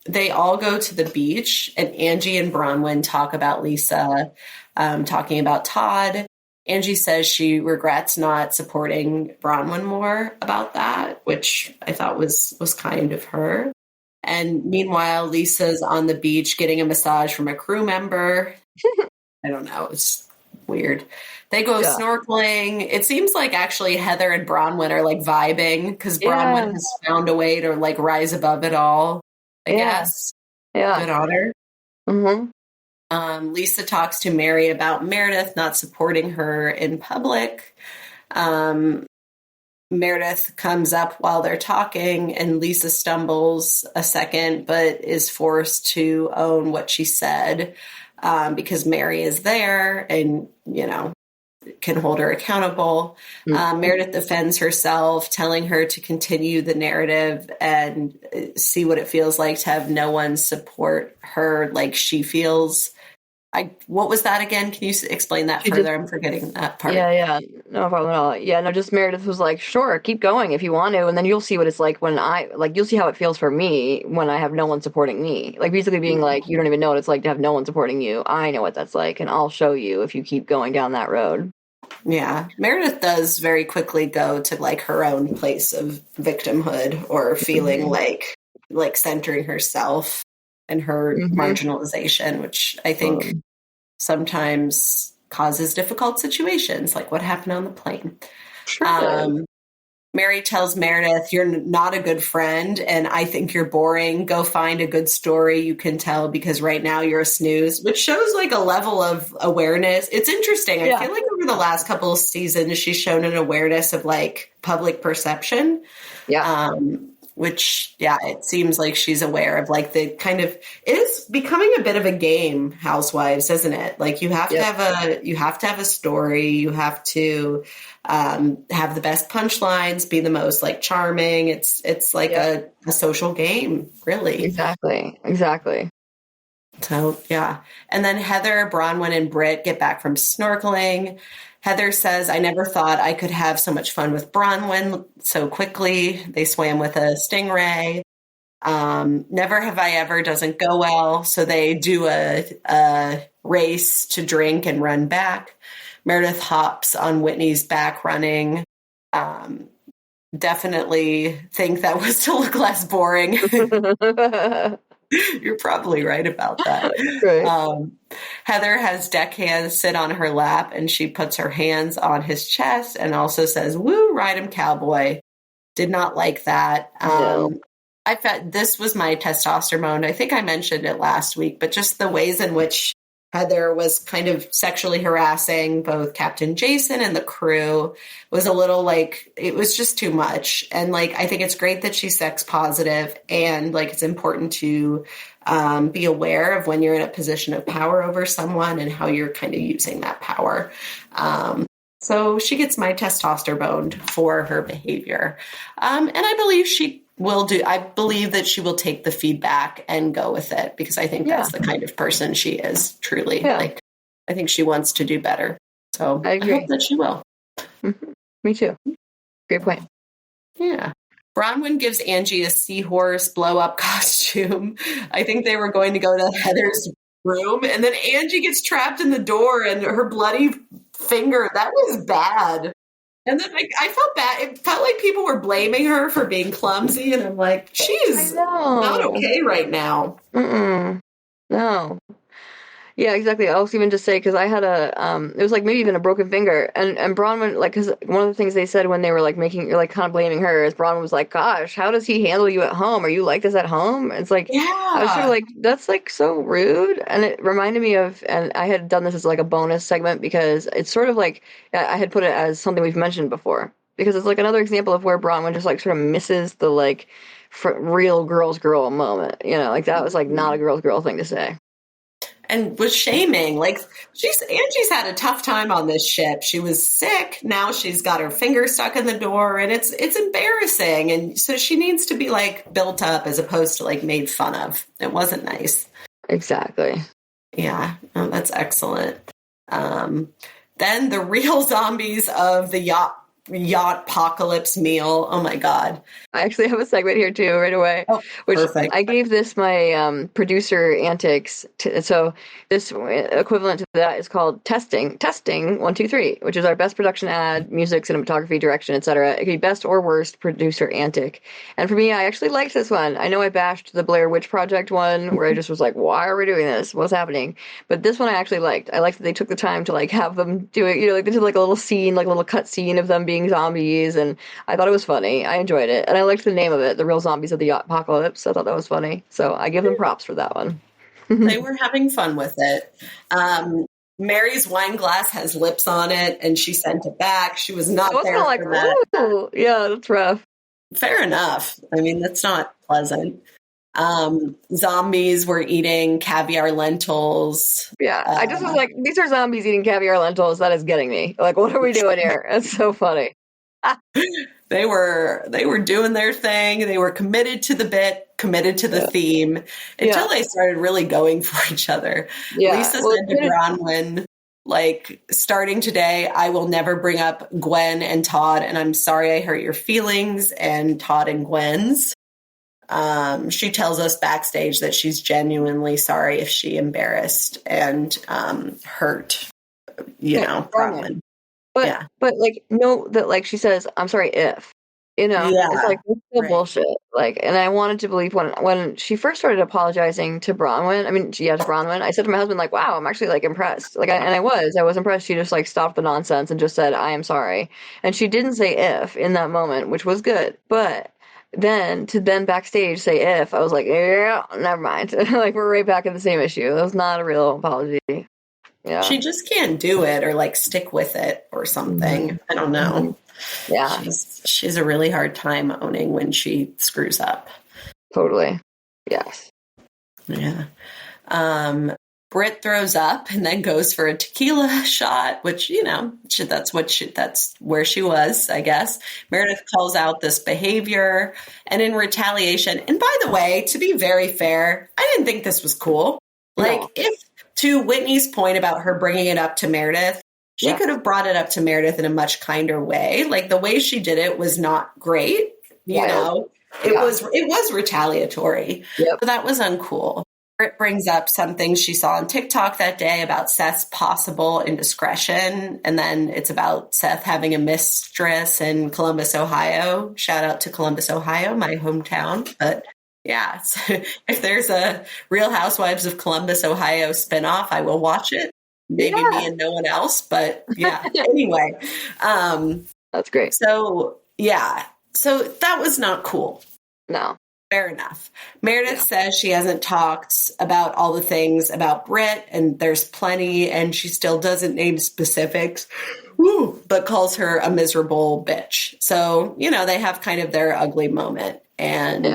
They all go to the beach, and Angie and Bronwyn talk about Lisa, talking about Todd. Angie says she regrets not supporting Bronwyn more about that, which I thought was kind of her. And meanwhile, Lisa's on the beach getting a massage from a crew member. I don't know. It's weird. They go snorkeling. It seems like actually Heather and Bronwyn are like vibing because Bronwyn has found a way to like rise above it all, I guess. Yeah. Good on her. Mm-hmm. Lisa talks to Mary about Meredith not supporting her in public. Meredith comes up while they're talking, and Lisa stumbles a second, but is forced to own what she said because Mary is there and, you know, can hold her accountable. Meredith defends herself, telling her to continue the narrative and see what it feels like to have no one support her like she feels What was that again? Can you explain that further? I'm forgetting that part. Yeah, no problem at all. Yeah, no, just Meredith was like, sure, keep going if you want to, and then you'll see what it's like when you'll see how it feels for me when I have no one supporting me. Like, basically being like, you don't even know what it's like to have no one supporting you. I know what that's like, and I'll show you if you keep going down that road. Yeah. Meredith does very quickly go to like her own place of victimhood or feeling like centering herself and her marginalization, which I think sometimes causes difficult situations, like what happened on the plane. Sure. Mary tells Meredith, you're not a good friend, and I think you're boring. Go find a good story you can tell because right now you're a snooze, which shows like a level of awareness. It's interesting. I feel like over the last couple of seasons, she's shown an awareness of like public perception. Yeah. Which, it seems like she's aware of like the kind of, it is becoming a bit of a game, Housewives, isn't it? Like you have to have a story. You have to have the best punchlines, be the most like charming. It's like a social game, really. Exactly. So, yeah. And then Heather, Bronwyn, and Britt get back from snorkeling. Heather says, I never thought I could have so much fun with Bronwyn so quickly. They swam with a stingray. Never have I ever doesn't go well. So they do a race to drink and run back. Meredith hops on Whitney's back running. Definitely think that was to look less boring. You're probably right about that. Right. Heather has deckhand sit on her lap and she puts her hands on his chest and also says, woo, ride him cowboy. Did not like that. No. I felt this was my testosterone. I think I mentioned it last week, but just the ways in which Heather was kind of sexually harassing both Captain Jason and the crew was a little like, it was just too much. And like, I think it's great that she's sex positive and like, it's important to be aware of when you're in a position of power over someone and how you're kind of using that power. So she gets my testosterboned for her behavior. And I believe she will do. I believe that she will take the feedback and go with it because I think that's the kind of person she is, truly. Yeah. Like, I think she wants to do better. So I hope that she will. Mm-hmm. Me too. Great point. Yeah. Bronwyn gives Angie a seahorse blow-up costume. I think they were going to go to Heather's room, and then Angie gets trapped in the door and her bloody finger. That was bad. And then I felt bad. It felt like people were blaming her for being clumsy, and I'm like, she's not okay right now. No. Yeah, exactly. I was even just say, because I had it was like maybe even a broken finger. And Bronwyn, like, because one of the things they said when they were like like kind of blaming her is Bronwyn was like, gosh, how does he handle you at home? Are you like this at home? And it's like, I was sort of like, that's like so rude. And it reminded me of, and I had done this as like a bonus segment because it's sort of like, I had put it as something we've mentioned before. Because it's like another example of where Bronwyn just like sort of misses the like real girl's girl moment. You know, like that was like not a girl's girl thing to say. And was shaming. Like Angie's had a tough time on this ship. She was sick. Now she's got her finger stuck in the door, and it's embarrassing. And so she needs to be like built up as opposed to like made fun of. It wasn't nice. Exactly. Yeah, that's excellent. Then the real zombies of the yacht apocalypse meal. Oh my God. I actually have a segment here too right away. Oh, which perfect. I gave this my producer antics. So this equivalent to that is called testing 1 2 3, which is our best production ad, music, cinematography, direction, etc. It could be best or worst producer antic. And for me, I actually liked this one. I know I bashed the Blair Witch Project one where I just was like, why are we doing this? What's happening? But this one I actually liked. I liked that they took the time to like have them do it, you know, like they did like a little scene, like a little cut scene of them being zombies, and I thought it was funny. I enjoyed it, and I liked the name of it, The Real Zombies of the Yacht Apocalypse. I thought that was funny, so I give them props for that one. They were having fun with it. Mary's wine glass has lips on it, and she sent it back. She was not there like, for that. Ooh, yeah, that's rough. Fair enough. I mean, that's not pleasant. Zombies were eating caviar lentils. Yeah, I just was like, these are zombies eating caviar lentils. That is getting me. Like, what are we doing here? That's so funny. They were doing their thing. They were committed to the bit, committed to the theme until they started really going for each other. Yeah. Lisa said to Bronwyn, like, starting today, I will never bring up Gwen and Todd, and I'm sorry I hurt your feelings, and Todd and Gwen's. She tells us backstage that she's genuinely sorry if she embarrassed and hurt, Bronwyn. But like, no, that like she says, I'm sorry if, it's like, it's still bullshit. Like, and I wanted to believe when she first started apologizing to Bronwyn, to Bronwyn, I said to my husband, like, wow, I'm actually like impressed. Like, I was impressed. She just like stopped the nonsense and just said, I am sorry. And she didn't say if in that moment, which was good. But then to backstage say if, I was like, yeah, never mind. Like, we're right back in the same issue. That was not a real apology. Yeah. She just can't do it or like stick with it or something. Mm-hmm. I don't know. Mm-hmm. Yeah. She's a really hard time owning when she screws up. Totally. Yes. Yeah. Britt throws up and then goes for a tequila shot, which, that's where she was, I guess. Meredith calls out this behavior, and in retaliation, and by the way, to be very fair, I didn't think this was cool. Like, if to Whitney's point about her bringing it up to Meredith, she could have brought it up to Meredith in a much kinder way. Like, the way she did it was not great, It was retaliatory. Yep. So that was uncool. Britt brings up something she saw on TikTok that day about Seth's possible indiscretion, and then it's about Seth having a mistress in Columbus, Ohio. Shout out to Columbus, Ohio, my hometown. But yeah, so if there's a Real Housewives of Columbus, Ohio spinoff, I will watch it. Maybe me and no one else, but yeah. Anyway. That's great. So that was not cool. No. Fair enough. Meredith says she hasn't talked about all the things about Britt, and there's plenty, and she still doesn't name specifics, but calls her a miserable bitch. So, they have kind of their ugly moment. And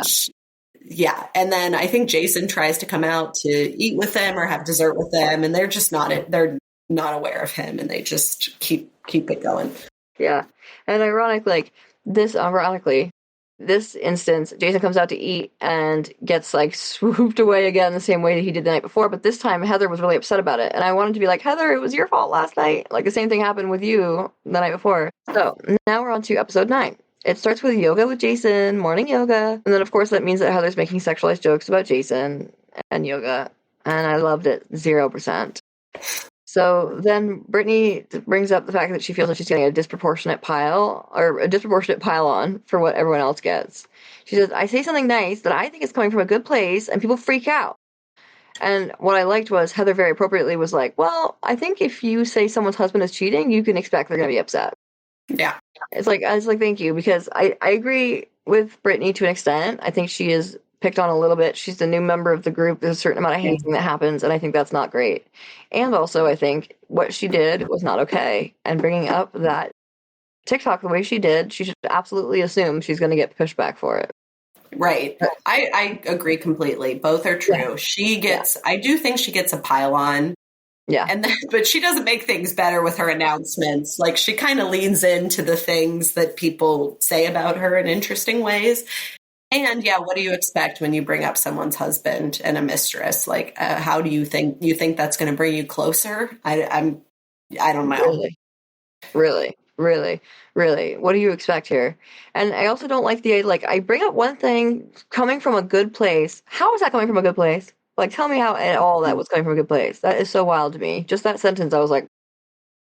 and then I think Jason tries to come out to eat with them or have dessert with them, and they're just they're not aware of him, and they just keep it going. Yeah. And ironically, this instance, Jason comes out to eat and gets like swooped away again the same way that he did the night before. But this time Heather was really upset about it. And I wanted to be like, Heather, it was your fault last night. Like, the same thing happened with you the night before. So now we're on to episode 9. It starts with yoga with Jason, morning yoga. And then, of course, that means that Heather's making sexualized jokes about Jason and yoga. And I loved it 0%. So then Brittany brings up the fact that she feels like she's getting a disproportionate pile on for what everyone else gets. She says, I say something nice that I think is coming from a good place, and people freak out. And what I liked was Heather very appropriately was like, well, I think if you say someone's husband is cheating, you can expect they're going to be upset. Yeah. I was like, thank you, because I agree with Brittany to an extent. I think she is picked on a little bit. She's the new member of the group. There's a certain amount of hating that happens, and I think that's not great. And also, I think what she did was not okay. And bringing up that TikTok the way she did, she should absolutely assume she's going to get pushback for it. Right. I agree completely. Both are true. Yeah. She gets, I do think she gets a pile on. Yeah. But she doesn't make things better with her announcements. Like, she kind of leans into the things that people say about her in interesting ways. And what do you expect when you bring up someone's husband and a mistress? Like, how do you think that's going to bring you closer? I don't know. Really. What do you expect here? And I also don't like the, like, I bring up one thing coming from a good place. How is that coming from a good place? Like, tell me how at all that was coming from a good place. That is so wild to me. Just that sentence, I was like,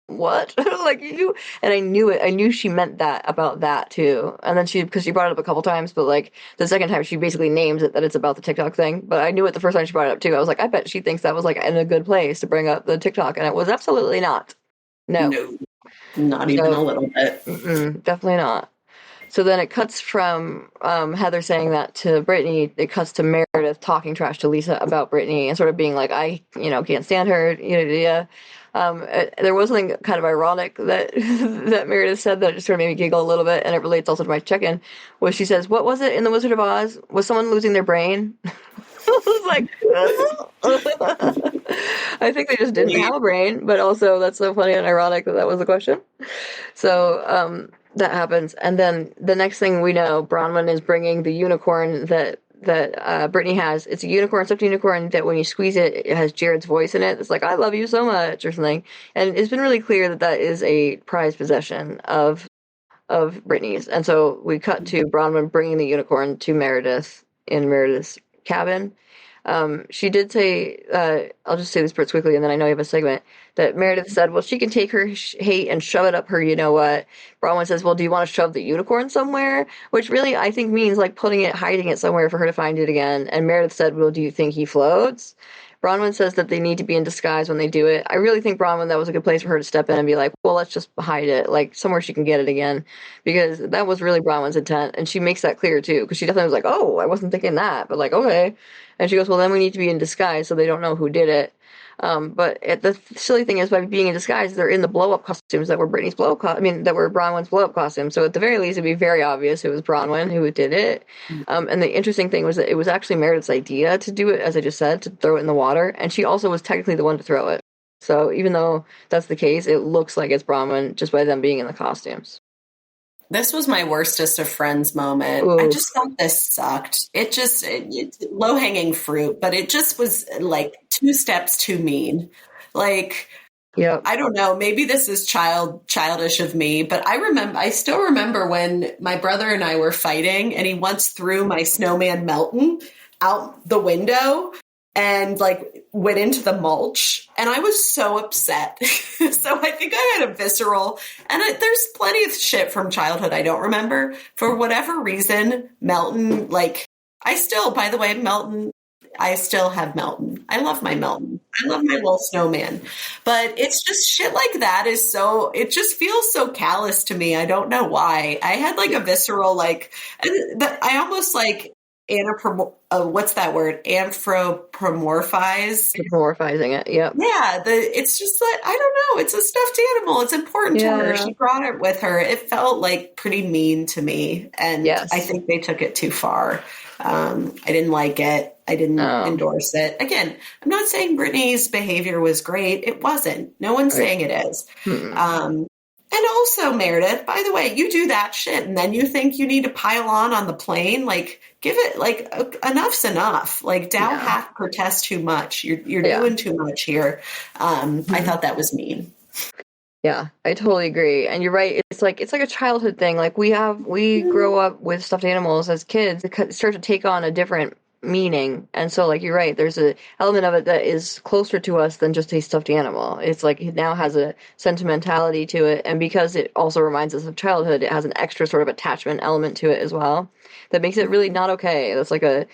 what? Like, you, and I knew it. I knew she meant that about that too. And then because she brought it up a couple times, but like the second time she basically names it that it's about the TikTok thing. But I knew it the first time she brought it up too. I was like, I bet she thinks that was like in a good place to bring up the TikTok, and it was absolutely not. No, not even a little bit. Definitely not. So then it cuts from Heather saying that to Brittany. It cuts to Meredith talking trash to Lisa about Brittany and sort of being like, I can't stand her. There was something kind of ironic that that Meredith said that just sort of made me giggle a little bit, and it relates also to my check-in, where she says, what was it in The Wizard of Oz? Was someone losing their brain? I was like, I think they just didn't have a brain, but also that's so funny and ironic that was the question. So that happens. And then the next thing we know, Bronwyn is bringing the unicorn that Brittany has. It's a unicorn, stuffed unicorn that when you squeeze it, it has Jared's voice in it. It's like, I love you so much, or something. And it's been really clear that is a prized possession of Brittany's. And so we cut to Bronwyn bringing the unicorn to Meredith in Meredith's cabin. She did say, I'll just say this part quickly, and then I know you have a segment, that Meredith said, well, she can take her hate and shove it up her, you know what. Bronwyn says, well, do you want to shove the unicorn somewhere? Which really, I think, means like hiding it somewhere for her to find it again. And Meredith said, well, do you think he floats? Bronwyn says that they need to be in disguise when they do it. I really think Bronwyn, that was a good place for her to step in and be like, well, let's just hide it, like somewhere she can get it again, because that was really Bronwyn's intent. And she makes that clear too, because she definitely was like, oh, I wasn't thinking that, but like, okay. And she goes, well, then we need to be in disguise so they don't know who did it. But the silly thing is, by being in disguise, they're in the blow-up costumes that were Brittany's that were Bronwyn's blow-up costumes. So at the very least, it'd be very obvious it was Bronwyn who did it. And the interesting thing was that it was actually Meredith's idea to do it, as I just said, to throw it in the water. And she also was technically the one to throw it. So even though that's the case, it looks like it's Bronwyn just by them being in the costumes. This was my worstest of friends moment. Ooh. I just thought this sucked. It's low-hanging fruit, but it just was like 2 steps too mean. Like, yeah, I don't know, maybe this is childish of me, but I still remember when my brother and I were fighting and he once threw my snowman Melton out the window and like went into the mulch, and I was so upset. So I think I had a visceral, and there's plenty of shit from childhood I don't remember. For whatever reason, Melton, like, by the way, Melton, I still have Melton. I love my Melton. I love my little snowman. But it's just shit like that it just feels so callous to me. I don't know why. I had like a visceral, like, and I almost like, what's that word? Anthropomorphizing it. Yep. Yeah. It's just like, I don't know. It's a stuffed animal. It's important to her. She brought it with her. It felt like pretty mean to me. And yes. I think they took it too far. I didn't like it. I didn't endorse it. Again, I'm not saying Brittany's behavior was great. It wasn't. No one's saying it is. And also, Meredith, by the way, you do that shit and then you think you need to pile on the plane. Like, give it, like, enough's enough. Like, Dow half protest too much. You're doing too much here. I thought that was mean. Yeah, I totally agree. And you're right. It's like a childhood thing. Like, we grow up with stuffed animals as kids. It starts to take on a different meaning. And so, like, you're right, there's an element of it that is closer to us than just a stuffed animal. It's like it now has a sentimentality to it, and because it also reminds us of childhood, it has an extra sort of attachment element to it as well that makes it really not okay. That's like a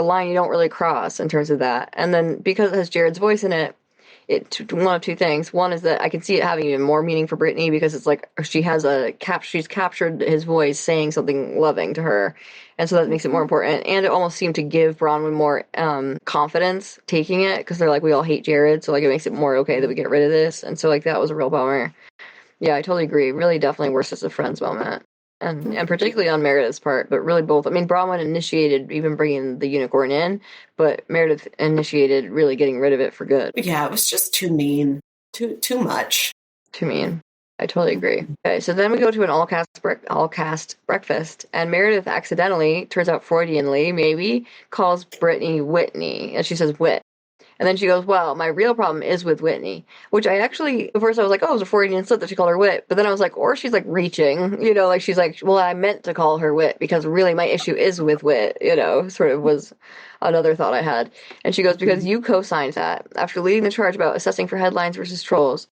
line you don't really cross in terms of that. And then because it has Jared's voice in it, one of two things. One is that I can see it having even more meaning for Brittany, because it's like she's captured his voice saying something loving to her, and so that makes it more important. And it almost seemed to give Bronwyn more confidence taking it, because they're like, we all hate Jared, so like it makes it more okay that we get rid of this. And so like that was a real bummer. Yeah, I totally agree. Really, definitely worstest of friends moment. And particularly on Meredith's part, but really both. I mean, Bronwyn initiated even bringing the unicorn in, but Meredith initiated really getting rid of it for good. Yeah, it was just too mean. Too much. Too mean. I totally agree. Okay, so then we go to an all-cast breakfast, and Meredith accidentally, turns out Freudianly maybe, calls Brittany Whitney, and she says Whit. And then she goes, well, my real problem is with Whitney, which I actually, at first I was like, oh, it was a Freudian slip that she called her Wit. But then I was like, or she's like reaching, like she's like, well, I meant to call her Wit because really my issue is with Wit, sort of was another thought I had. And she goes, because you co-signed that after leading the charge about assessing for headlines versus trolls.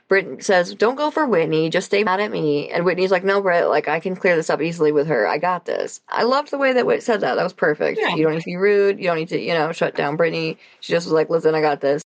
Britt says, don't go for Whitney, just stay mad at me. And Whitney's like, no, Britt, like, I can clear this up easily with her. I got this. I loved the way that Whit said that. That was perfect. Yeah. You don't need to be rude. You don't need to, shut down Brittany. She just was like, listen, I got this.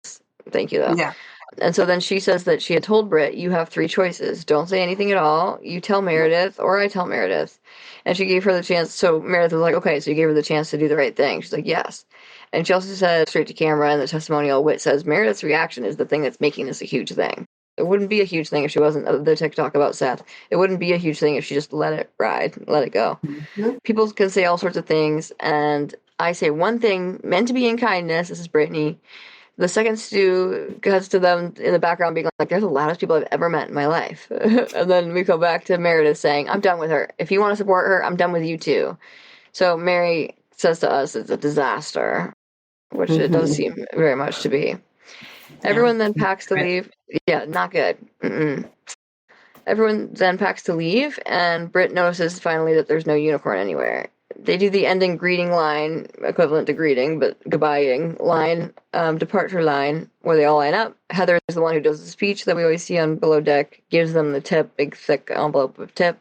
Thank you, though. Yeah. And so then she says that she had told Britt, you have 3 choices. Don't say anything at all. You tell Meredith, or I tell Meredith. And she gave her the chance. So Meredith was like, okay, so you gave her the chance to do the right thing. She's like, yes. And she also said straight to camera in the testimonial, Whit says, Meredith's reaction is the thing that's making this a huge thing. It wouldn't be a huge thing if she wasn't the TikTok about Seth. It wouldn't be a huge thing if she just let it ride, let it go. Mm-hmm. People can say all sorts of things, and I say one thing meant to be in kindness. This is Brittany. The second Stu cuts to them in the background being like, there's the loudest people I've ever met in my life. And then we go back to Meredith saying, I'm done with her. If you want to support her, I'm done with you too. So Mary says to us it's a disaster, which it does seem very much to be. Everyone then packs to leave. Yeah, not good. Everyone then packs to leave, and Britt notices finally that there's no unicorn anywhere. They do the ending greeting line, equivalent to greeting, but goodbying line, departure line, where they all line up. Heather is the one who does the speech that we always see on Below Deck, gives them the tip, big thick envelope of tip,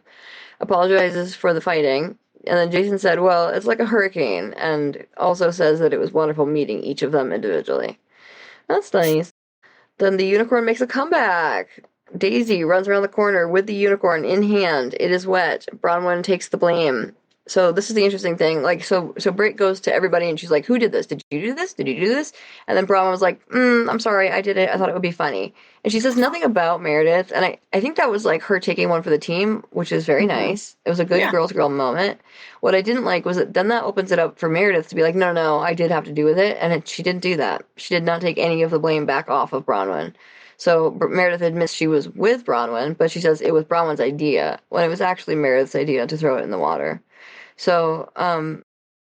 apologizes for the fighting, and then Jason said, well, it's like a hurricane, and also says that it was wonderful meeting each of them individually. That's nice. Then the unicorn makes a comeback. Daisy runs around the corner with the unicorn in hand. It is wet. Bronwyn takes the blame. So this is the interesting thing. Like, so Britt goes to everybody and she's like, who did this? Did you do this? Did you do this? And then Bronwyn was like, I'm sorry, I did it. I thought it would be funny. And she says nothing about Meredith. And I think that was like her taking one for the team, which is very nice. It was a good girl to girl moment. What I didn't like was that then that opens it up for Meredith to be like, no, I did have to do with it. And she didn't do that. She did not take any of the blame back off of Bronwyn. So Meredith admits she was with Bronwyn, but she says it was Bronwyn's idea, when it was actually Meredith's idea to throw it in the water. So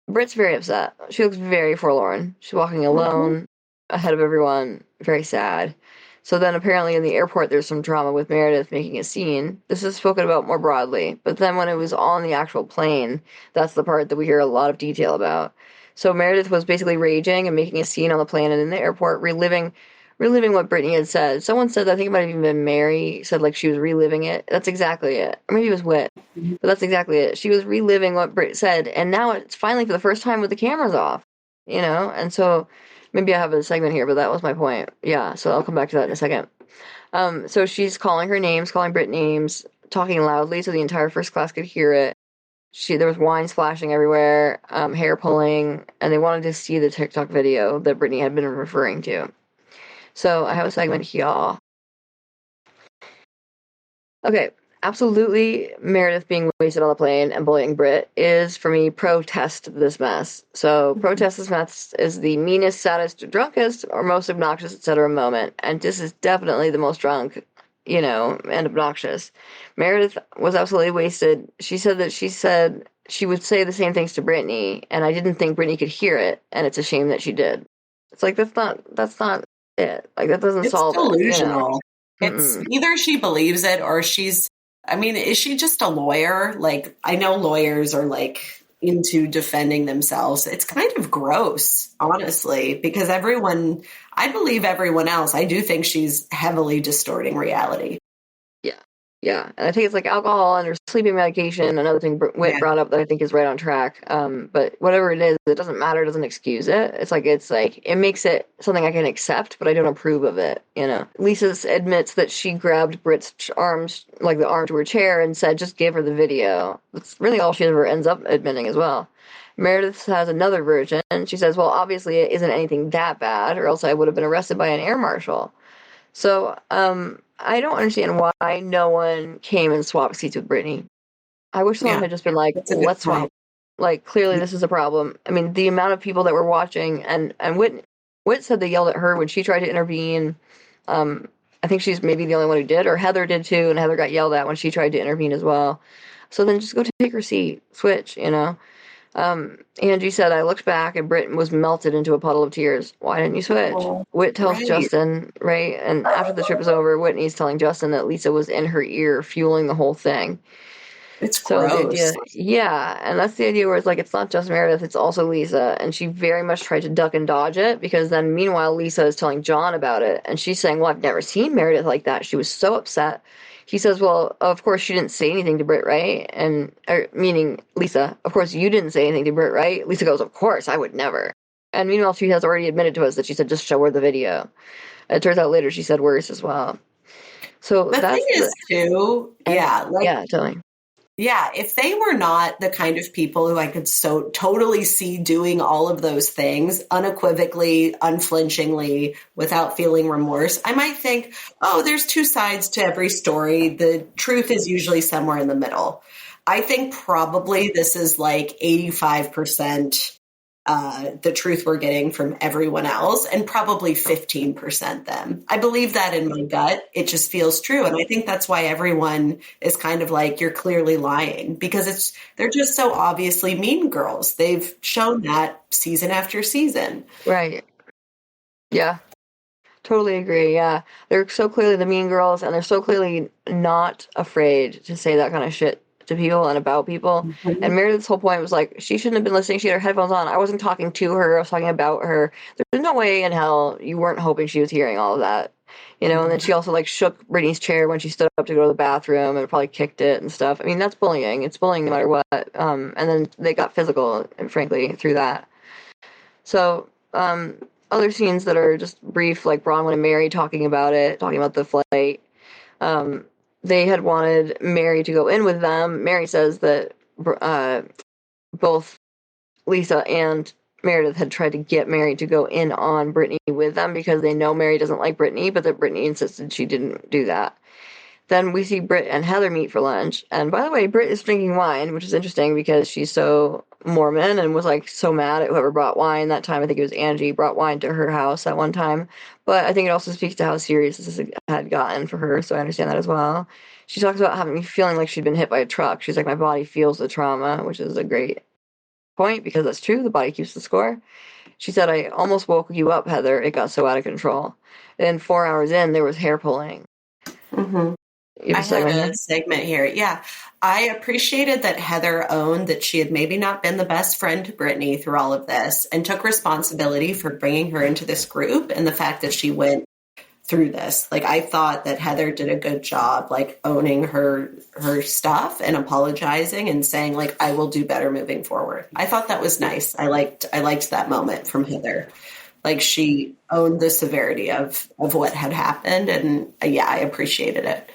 Britt's very upset. She looks very forlorn. She's walking alone, ahead of everyone, very sad. So then apparently in the airport there's some drama with Meredith making a scene. This is spoken about more broadly, but then when it was on the actual plane, that's the part that we hear a lot of detail about. So Meredith was basically raging and making a scene on the plane and in the airport, reliving what Brittany had said. Someone said, I think it might have even been Mary, said like she was reliving it. That's exactly it. Or maybe it was Whit. But that's exactly it. She was reliving what Britt said, and now it's finally for the first time with the cameras off, you know? And so maybe I have a segment here, but that was my point. Yeah, so I'll come back to that in a second. So she's calling her names, calling Britt names, talking loudly so the entire first class could hear it. There was wine splashing everywhere, hair pulling, and they wanted to see the TikTok video that Brittany had been referring to. So I have a segment here. Okay, absolutely Meredith being wasted on the plane and bullying Britt is, for me, protest this mess. So protest this mess is the meanest, saddest, drunkest, or most obnoxious, etc. moment. And this is definitely the most drunk, and obnoxious. Meredith was absolutely wasted. She said she would say the same things to Brittany, and I didn't think Brittany could hear it, and it's a shame that she did. It's like, that's not it. Like, that doesn't solve it. It's delusional. It's either she believes it or is she just a lawyer? Like, I know lawyers are like into defending themselves. It's kind of gross, honestly, because I believe everyone else. I do think she's heavily distorting reality. Yeah, and I think it's like alcohol and her sleeping medication, another thing Whit brought up that I think is right on track. But whatever it is, it doesn't matter, it doesn't excuse it. It's like it makes it something I can accept, but I don't approve of it, Lisa admits that she grabbed Britt's arms, like the arm to her chair, and said, just give her the video. That's really all she ever ends up admitting as well. Meredith has another version. She says, well, obviously it isn't anything that bad, or else I would have been arrested by an air marshal. So, I don't understand why no one came and swapped seats with Brittany. I wish someone had just been like, let's swap. Like, clearly this is a problem. I mean, the amount of people that were watching, and Whit said they yelled at her when she tried to intervene. I think she's maybe the only one who did, or Heather did too, and Heather got yelled at when she tried to intervene as well. So then just go take her seat, switch, Angie said, I looked back and Britt was melted into a puddle of tears. Why didn't you switch? Whit tells Justin, right? And after the trip is over, Whitney's telling Justin that Lisa was in her ear, fueling the whole thing. It's gross. The idea, and that's the idea where it's like, it's not just Meredith, it's also Lisa. And she very much tried to duck and dodge it, because then meanwhile, Lisa is telling John about it. And she's saying, well, I've never seen Meredith like that. She was so upset. He says, well, of course she didn't say anything to Britt, right? Meaning Lisa, of course you didn't say anything to Britt, right? Lisa goes, of course, I would never. And meanwhile, she has already admitted to us that she said, just show her the video. And it turns out later she said worse as well. So the thing is, too, totally. Yeah, if they were not the kind of people who I could so totally see doing all of those things unequivocally, unflinchingly, without feeling remorse, I might think, oh, there's two sides to every story. The truth is usually somewhere in the middle. I think probably this is like 85% the truth we're getting from everyone else, and probably 15% them. I believe that in my gut. It just feels true. And I think that's why everyone is kind of like, you're clearly lying, because they're just so obviously mean girls. They've shown that season after season. Right. Yeah. Totally agree. Yeah. They're so clearly the mean girls, and they're so clearly not afraid to say that kind of shit to people and about people. Mm-hmm. And Meredith's whole point was like, she shouldn't have been listening. She had her headphones on. I wasn't talking to her. I was talking about her. There's no way in hell you weren't hoping she was hearing all of that. You know, and then she also like shook Brittany's chair when she stood up to go to the bathroom and probably kicked it and stuff. I mean, that's bullying. It's bullying no matter what. And then they got physical, frankly, through that. So, other scenes that are just brief, like Bronwyn and Mary talking about the flight. They had wanted Mary to go in with them. Mary says that both Lisa and Meredith had tried to get Mary to go in on Brittany with them because they know Mary doesn't like Brittany, but that Brittany insisted she didn't do that. Then we see Britt and Heather meet for lunch. And by the way, Britt is drinking wine, which is interesting because she's so Mormon and was like so mad at whoever brought wine that time. I think it was Angie brought wine to her house at one time. But I think it also speaks to how serious this had gotten for her. So I understand that as well. She talks about feeling like she'd been hit by a truck. She's like, my body feels the trauma, which is a great point because that's true. The body keeps the score. She said, I almost woke you up, Heather. It got so out of control. And 4 hours in, there was hair pulling. Mm-hmm. I had a segment here. Yeah. I appreciated that Heather owned that she had maybe not been the best friend to Brittany through all of this and took responsibility for bringing her into this group and the fact that she went through this. Like, I thought that Heather did a good job, like owning her stuff and apologizing and saying like, I will do better moving forward. I thought that was nice. I liked that moment from Heather. Like, she owned the severity of what had happened. And yeah, I appreciated it.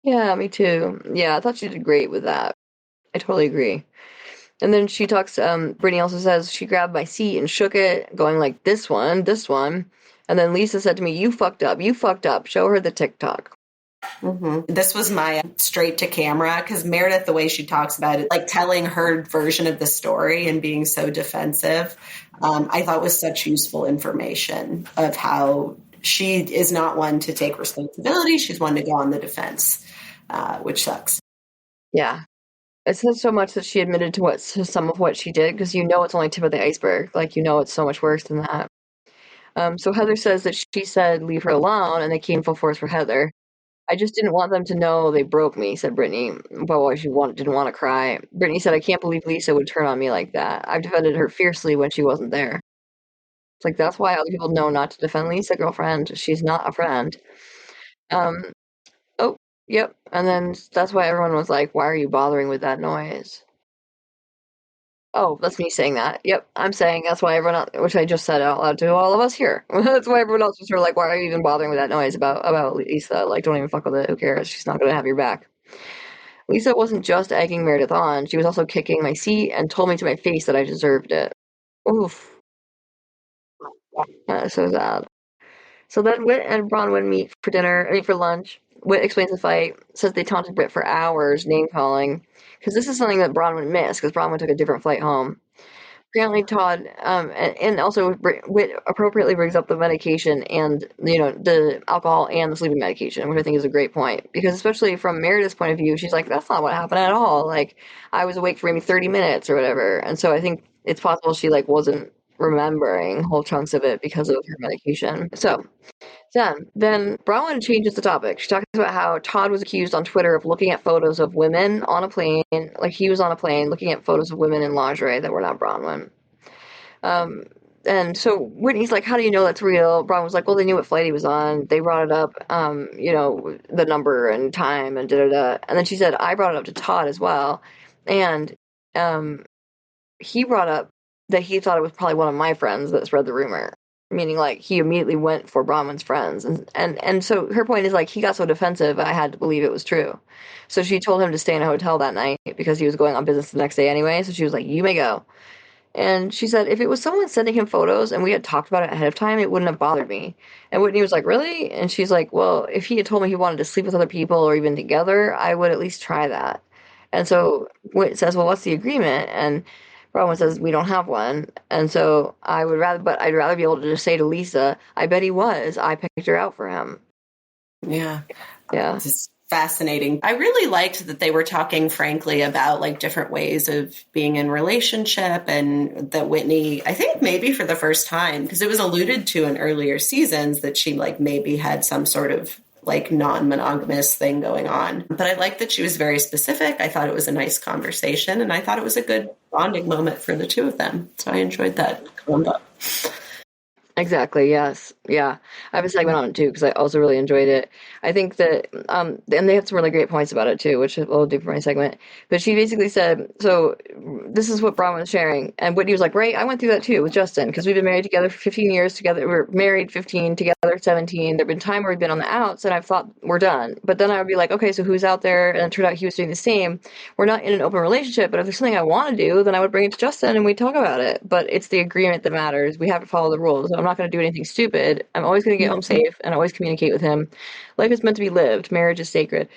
Yeah, me too. Yeah, I thought she did great with that. I totally agree. And then she talks, Brittany also says, she grabbed my seat and shook it, going like, this one. And then Lisa said to me, you fucked up. Show her the TikTok. Mm-hmm. This was my straight to camera, because Meredith, the way she talks about it, like telling her version of the story and being so defensive, I thought was such useful information of how she is not one to take responsibility. She's one to go on the defense, which sucks. Yeah. It says so much that she admitted to some of what she did, because it's only tip of the iceberg. Like, it's so much worse than that. So Heather says that she said, leave her alone, and they came full force for Heather. I just didn't want them to know they broke me, said Brittany. Well, she didn't want to cry. Brittany said, I can't believe Lisa would turn on me like that. I've defended her fiercely when she wasn't there. It's like, that's why other people know not to defend Lisa, girlfriend. She's not a friend. Oh, yep. And then that's why everyone was like, why are you bothering with that noise? Oh, that's me saying that. Yep, I'm saying that's why everyone else, which I just said out loud to all of us here. That's why everyone else was sort of like, why are you even bothering with that noise about Lisa? Like, don't even fuck with it. Who cares? She's not going to have your back. Lisa wasn't just egging Meredith on. She was also kicking my seat and told me to my face that I deserved it. Oof. So sad. So then Whit and Bronwyn meet for lunch. Whit explains the fight, says they taunted Britt for hours, name-calling, because this is something that Bronwyn missed, because Bronwyn took a different flight home. Apparently Todd, and also Whit appropriately brings up the medication and, the alcohol and the sleeping medication, which I think is a great point, because especially from Meredith's point of view, she's like, that's not what happened at all. Like, I was awake for maybe 30 minutes or whatever, and so I think it's possible she, like, wasn't remembering whole chunks of it because of her medication. So then Bronwyn changes the topic. She talks about how Todd was accused on Twitter of looking at photos of women on a plane, like he was on a plane looking at photos of women in lingerie that were not Bronwyn. And so Whitney's like, how do you know that's real? Bronwyn was like, well, they knew what flight he was on. They brought it up, the number and time and da-da-da. And then she said, I brought it up to Todd as well. And he brought up that he thought it was probably one of my friends that spread the rumor. Meaning, like, he immediately went for Bronwyn's friends. And so her point is, like, he got so defensive, I had to believe it was true. So she told him to stay in a hotel that night because he was going on business the next day anyway. So she was like, you may go. And she said, if it was someone sending him photos and we had talked about it ahead of time, it wouldn't have bothered me. And Whitney was like, really? And she's like, well, if he had told me he wanted to sleep with other people or even together, I would at least try that. And so Whit says, well, what's the agreement? And Bronwyn says we don't have one. And so I'd rather be able to just say to Lisa, I bet he was. I picked her out for him. Yeah. Yeah. Just fascinating. I really liked that they were talking frankly about like different ways of being in relationship, and that Whitney, I think maybe for the first time, because it was alluded to in earlier seasons that she like maybe had some sort of like non-monogamous thing going on. But I liked that she was very specific. I thought it was a nice conversation, and I thought it was a good bonding moment for the two of them. So I enjoyed that combo. Exactly. Yes. Yeah. I have a segment on it too because I also really enjoyed it. I think that, and they have some really great points about it too, which we'll do for my segment. But she basically said, so this is what Bronwyn was sharing, and Whitney was like, "Right, I went through that too with Justin because we've been married together for 15 years together. We're married 15 together 17. There've been time where we've been on the outs, and I've thought we're done. But then I would be like, okay, so who's out there? And it turned out he was doing the same. We're not in an open relationship, but if there's something I want to do, then I would bring it to Justin and we talk about it. But it's the agreement that matters. We have to follow the rules. I'm not going to do anything stupid. I'm always going to get home safe and always communicate with him. Life is meant to be lived. Marriage is sacred.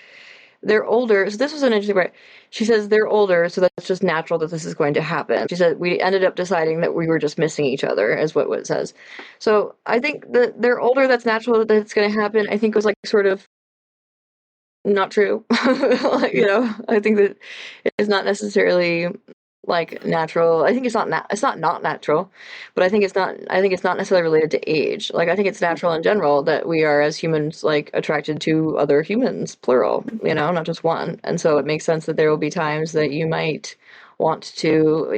They're older." So this was an interesting part. She says they're older, so that's just natural that this is going to happen. She said we ended up deciding that we were just missing each other, is what it says. So I think that they're older. That's natural that it's going to happen. I think it was like sort of not true. I think that it's not necessarily like natural. I think it's not not natural, but I think it's not necessarily related to age. Like I think it's natural in general that we are as humans like attracted to other humans, plural, not just one. And so it makes sense that there will be times that you might want to,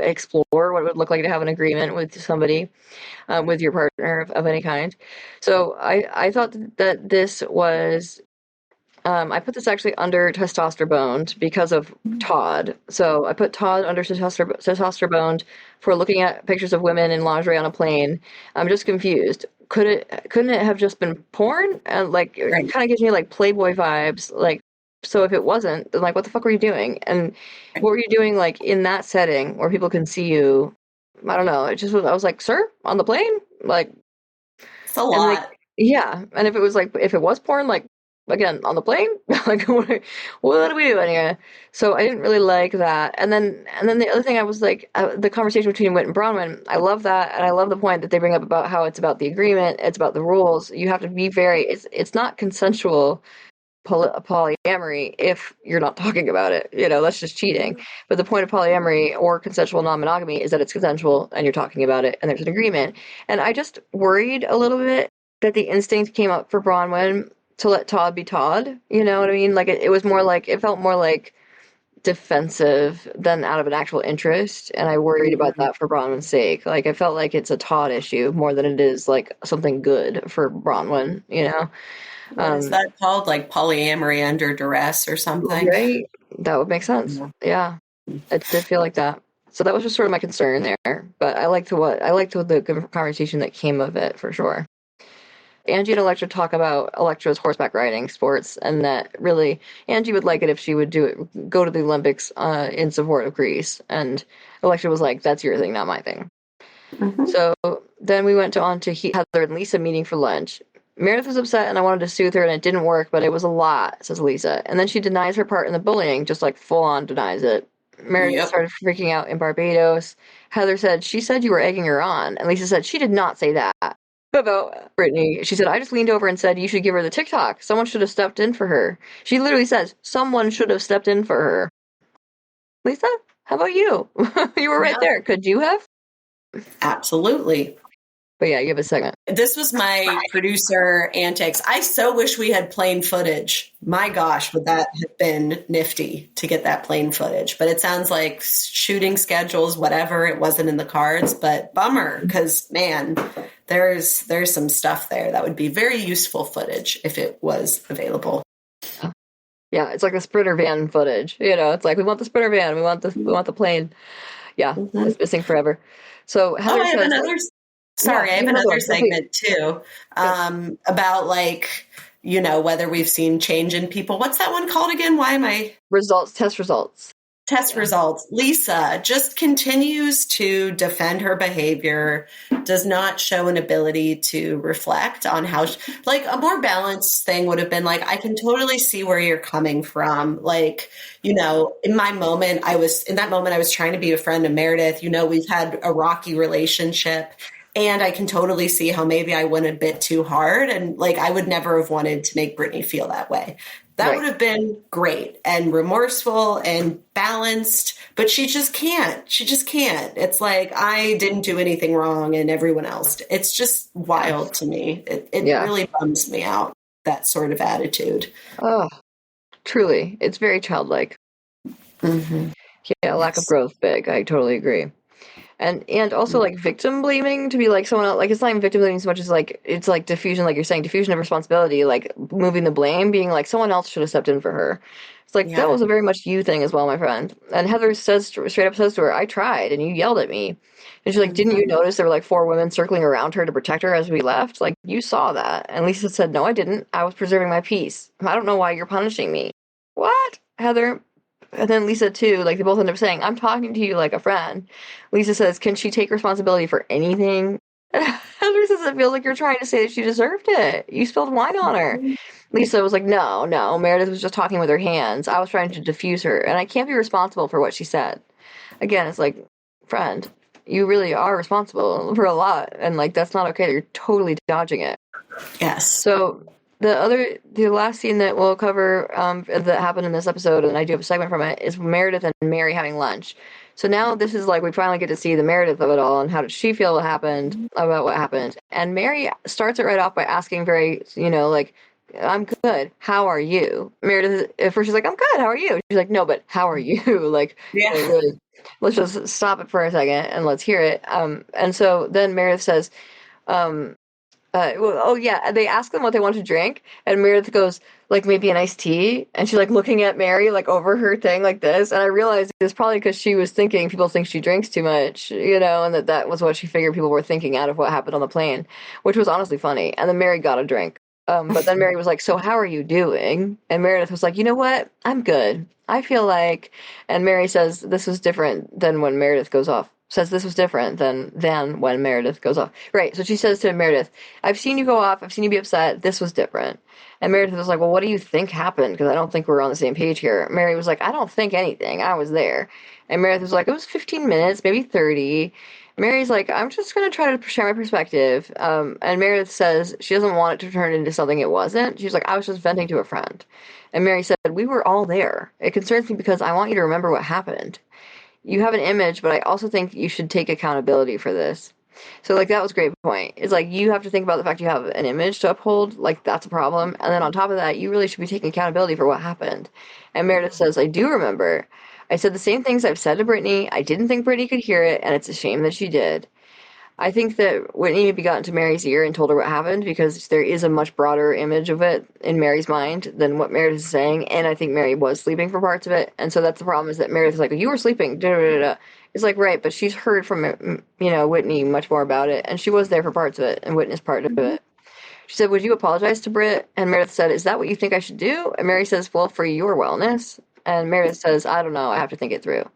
explore what it would look like to have an agreement with somebody, with your partner of any kind. So I thought that this was, I put this actually under TESTosterboned because of Todd. So I put Todd under TESTosterboned for looking at pictures of women in lingerie on a plane. I'm just confused. Couldn't it have just been porn? And like, it kind of gives me like Playboy vibes. Like, so if it wasn't, then like, what the fuck were you doing? And what were you doing like in that setting where people can see you? I don't know. It just was, I was like, sir, on the plane? Like, it's a lot. Like, yeah. And if it was porn, like, again, on the plane? Like, what are we doing here? So I didn't really like that. And then the other thing I was like, the conversation between Whit and Bronwyn, I love that. And I love the point that they bring up about how it's about the agreement. It's about the rules. You have to be it's not consensual polyamory if you're not talking about it. That's just cheating. But the point of polyamory or consensual non-monogamy is that it's consensual and you're talking about it and there's an agreement. And I just worried a little bit that the instinct came up for Bronwyn to let Todd be Todd, you know what I mean? Like it was more like, it felt more like defensive than out of an actual interest, and I worried about that for Bronwyn's sake. Like I felt like it's a Todd issue more than it is like something good for Bronwyn, Is that called like polyamory under duress or something? Right? That would make sense. Yeah. It did feel like that. So that was just sort of my concern there. But I liked the conversation that came of it for sure. Angie and Electra talk about Electra's horseback riding sports, and that really Angie would like it if she would go to the Olympics in support of Greece. And Electra was like, "That's your thing, not my thing." Mm-hmm. So then we went on to Heather and Lisa meeting for lunch. Meredith was upset, and I wanted to soothe her, and it didn't work, but it was a lot, says Lisa. And then she denies her part in the bullying, just like full on denies it. Meredith started freaking out in Barbados. Heather said, "She said you were egging her on," and Lisa said, "She did not say that." About Brittany, she said, "I just leaned over and said you should give her the TikTok. Someone should have stepped in for her." She literally says, "Someone should have stepped in for her." Lisa, how about you? You were right there. Could you have? Absolutely. But yeah, you have a second. This was my producer antics. I so wish we had plane footage. My gosh, would that have been nifty to get that plane footage? But it sounds like shooting schedules, whatever, it wasn't in the cards. But bummer, because man, there's some stuff there that would be very useful footage if it was available. Yeah, it's like the Sprinter van footage. It's like we want the Sprinter van, we want the plane. Yeah, It's missing forever. So Heather I have another. Sorry, I have another segment too, about like, whether we've seen change in people. What's that one called again? Why am I? Test results. Test results. Lisa just continues to defend her behavior, does not show an ability to reflect on how, like a more balanced thing would have been like, I can totally see where you're coming from. Like, in that moment, I was trying to be a friend of Meredith. We've had a rocky relationship. And I can totally see how maybe I went a bit too hard. And like, I would never have wanted to make Brittany feel that way. That would have been great and remorseful and balanced, but she just can't. She just can't. It's like, I didn't do anything wrong and everyone else. It's just wild to me. It really bums me out, that sort of attitude. Oh, truly. It's very childlike. Mm-hmm. Yeah, lack of growth, big. I totally agree. And also like victim blaming, to be like someone else, like it's not even victim blaming as much as like it's like diffusion, like you're saying, diffusion of responsibility, like moving the blame, being like someone else should have stepped in for her. It's like that was a very much you thing as well, my friend. And Heather straight up says to her, I tried and you yelled at me. And she's like, didn't you notice there were like 4 women circling around her to protect her as we left? Like, you saw that. And Lisa said, no, I didn't. I was preserving my peace. I don't know why you're punishing me. What? Heather? And then Lisa, too, like, they both end up saying, I'm talking to you like a friend. Lisa says, can she take responsibility for anything? And Heather says, it feels like you're trying to say that she deserved it. You spilled wine on her. Lisa was like, no, Meredith was just talking with her hands. I was trying to diffuse her, and I can't be responsible for what she said. Again, it's like, friend, you really are responsible for a lot, and, like, that's not okay. You're totally dodging it. Yes. So the last scene that we'll cover that happened in this episode, and I do have a segment from it, is Meredith and Mary having lunch. So now this is like we finally get to see the Meredith of it all, and how did she feel about what happened. And Mary starts it right off by asking very, like, I'm good. How are you? Meredith, at first she's like, I'm good. How are you? She's like, no, but how are you? Like, really, let's just stop it for a second and let's hear it. And so then Meredith says, they ask them what they want to drink, and Meredith goes, like, maybe an iced tea, and she's, like, looking at Mary, like, over her thing like this, and I realized it's probably because she was thinking people think she drinks too much, and that was what she figured people were thinking out of what happened on the plane, which was honestly funny, and then Mary got a drink. But then Mary was like, so how are you doing? And Meredith was like, you know what? I'm good. I feel like, and Mary says this was different than when Meredith goes off. Says this was different than when Meredith goes off. Right, so she says to Meredith, I've seen you go off, I've seen you be upset, this was different. And Meredith was like, well, what do you think happened? Because I don't think we're on the same page here. Mary was like, I don't think anything, I was there. And Meredith was like, it was 15 minutes, maybe 30. Mary's like, I'm just going to try to share my perspective. And Meredith says she doesn't want it to turn into something it wasn't. She's like, I was just venting to a friend. And Mary said, we were all there. It concerns me because I want you to remember what happened. You have an image, but I also think you should take accountability for this. So, like, that was a great point. It's like, you have to think about the fact you have an image to uphold. Like, that's a problem. And then on top of that, you really should be taking accountability for what happened. And Meredith says, I do remember. I said the same things I've said to Brittany. I didn't think Brittany could hear it, and it's a shame that she did. I think that Whitney maybe got into Mary's ear and told her what happened because there is a much broader image of it in Mary's mind than what Meredith is saying, and I think Mary was sleeping for parts of it, and so that's the problem, is that Meredith is like, you were sleeping, da-da-da-da. It's like, right, but she's heard from, Whitney much more about it, and she was there for parts of it and witnessed part of it. She said, would you apologize to Britt? And Meredith said, is that what you think I should do? And Mary says, well, for your wellness. And Meredith says, I don't know, I have to think it through.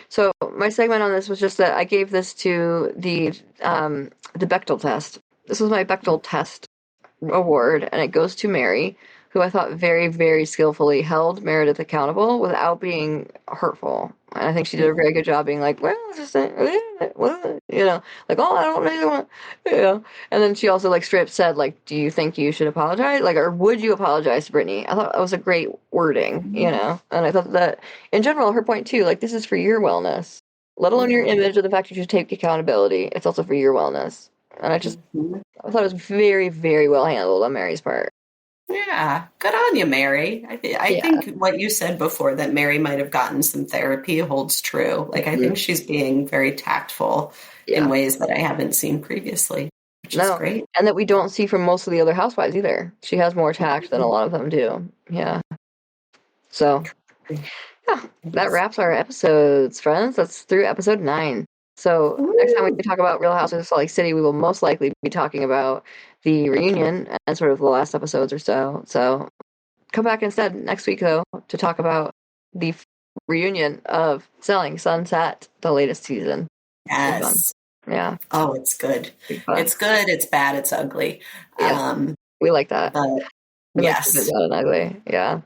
So my segment on this was just that I gave this to the Bechdel test. This was my Bechdel test award, and it goes to Mary, who I thought very, very skillfully held Meredith accountable without being hurtful. And I think she did a very good job being like, well, just, like, oh, I don't really want, And then she also, like, straight up said, like, do you think you should apologize? Like, or would you apologize to Brittany? I thought that was a great wording, And I thought that, in general, her point, too, like, this is for your wellness. Let alone your image or the fact that you should take accountability. It's also for your wellness. And I thought it was very, very well handled on Mary's part. Yeah, good on you, Mary. I think what you said before, that Mary might have gotten some therapy, holds true. Like, I think she's being very tactful in ways that I haven't seen previously, which is great. And that we don't see from most of the other housewives either. She has more tact than a lot of them do. Yeah. So, that wraps our episodes, friends. That's through episode 9. So next time we talk about Real Housewives of Salt Lake City, we will most likely be talking about the reunion and sort of the last episodes or so. So come back instead next week, though, to talk about the reunion of Selling Sunset, the latest season. Yes. Yeah. Oh, it's good. Fun. It's good. It's bad. It's ugly. Yeah. We like that. But We yes. like bad and ugly. Yeah.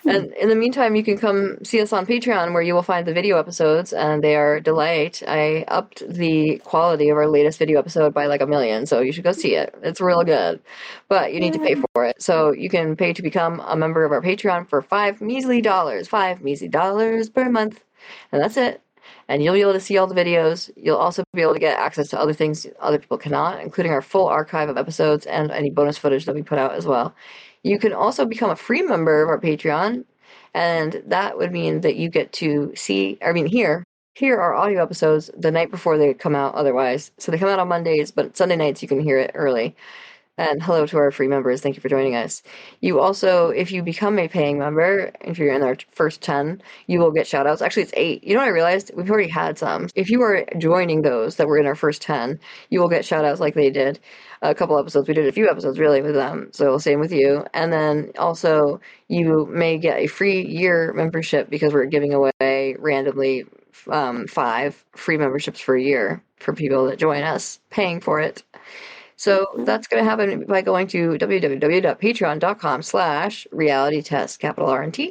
And in the meantime, you can come see us on Patreon, where you will find the video episodes, and they are delight. I upped the quality of our latest video episode by like 1 million, so you should go see it. It's real good, but you need to pay for it. So you can pay to become a member of our Patreon for $5 measly per month, and that's it. And you'll be able to see all the videos. You'll also be able to get access to other things other people cannot, including our full archive of episodes and any bonus footage that we put out as well. You can also become a free member of our Patreon, and that would mean that you get to hear our audio episodes the night before they come out otherwise. So they come out on Mondays, but Sunday nights you can hear it early. And hello to our free members. Thank you for joining us. You also, if you become a paying member, if you're in our first 10, you will get shout-outs. Actually, it's 8. You know what I realized? We've already had some. If you are joining those that were in our first 10, you will get shout-outs like they did a couple episodes. We did a few episodes, really, with them. So same with you. And then also, you may get a free year membership because we're giving away randomly 5 free memberships for a year for people that join us, paying for it. So that's going to happen by going to www.patreon.com/realitytest, capital R&T.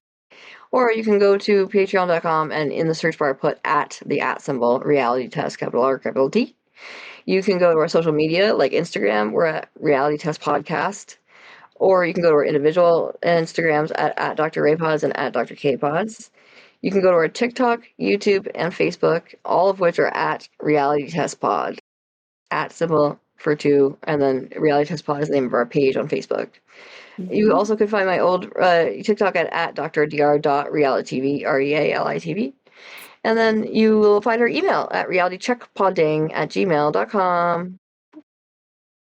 Or you can go to patreon.com and in the search bar put the @ symbol, reality test, capital R, capital T. You can go to our social media like Instagram, we're at Reality Test Podcast. Or you can go to our individual Instagrams at Dr. Raypods and at Dr. Kpods. You can go to our TikTok, YouTube, and Facebook, all of which are at Reality Test Pod. @ symbol for 2, and then Reality Test Pod is the name of our page on Facebook. You also can find my old TikTok at drdr.realitv, REALITV. And then you will find our email at realitycheckpodding@gmail.com.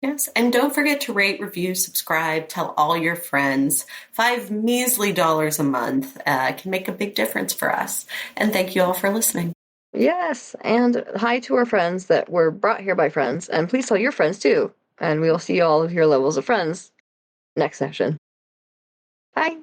Yes, and don't forget to rate, review, subscribe, tell all your friends. $5 measly a month can make a big difference for us. And thank you all for listening. Yes, and hi to our friends that were brought here by friends, and please tell your friends too. And we'll see all of your levels of friends next session. Bye.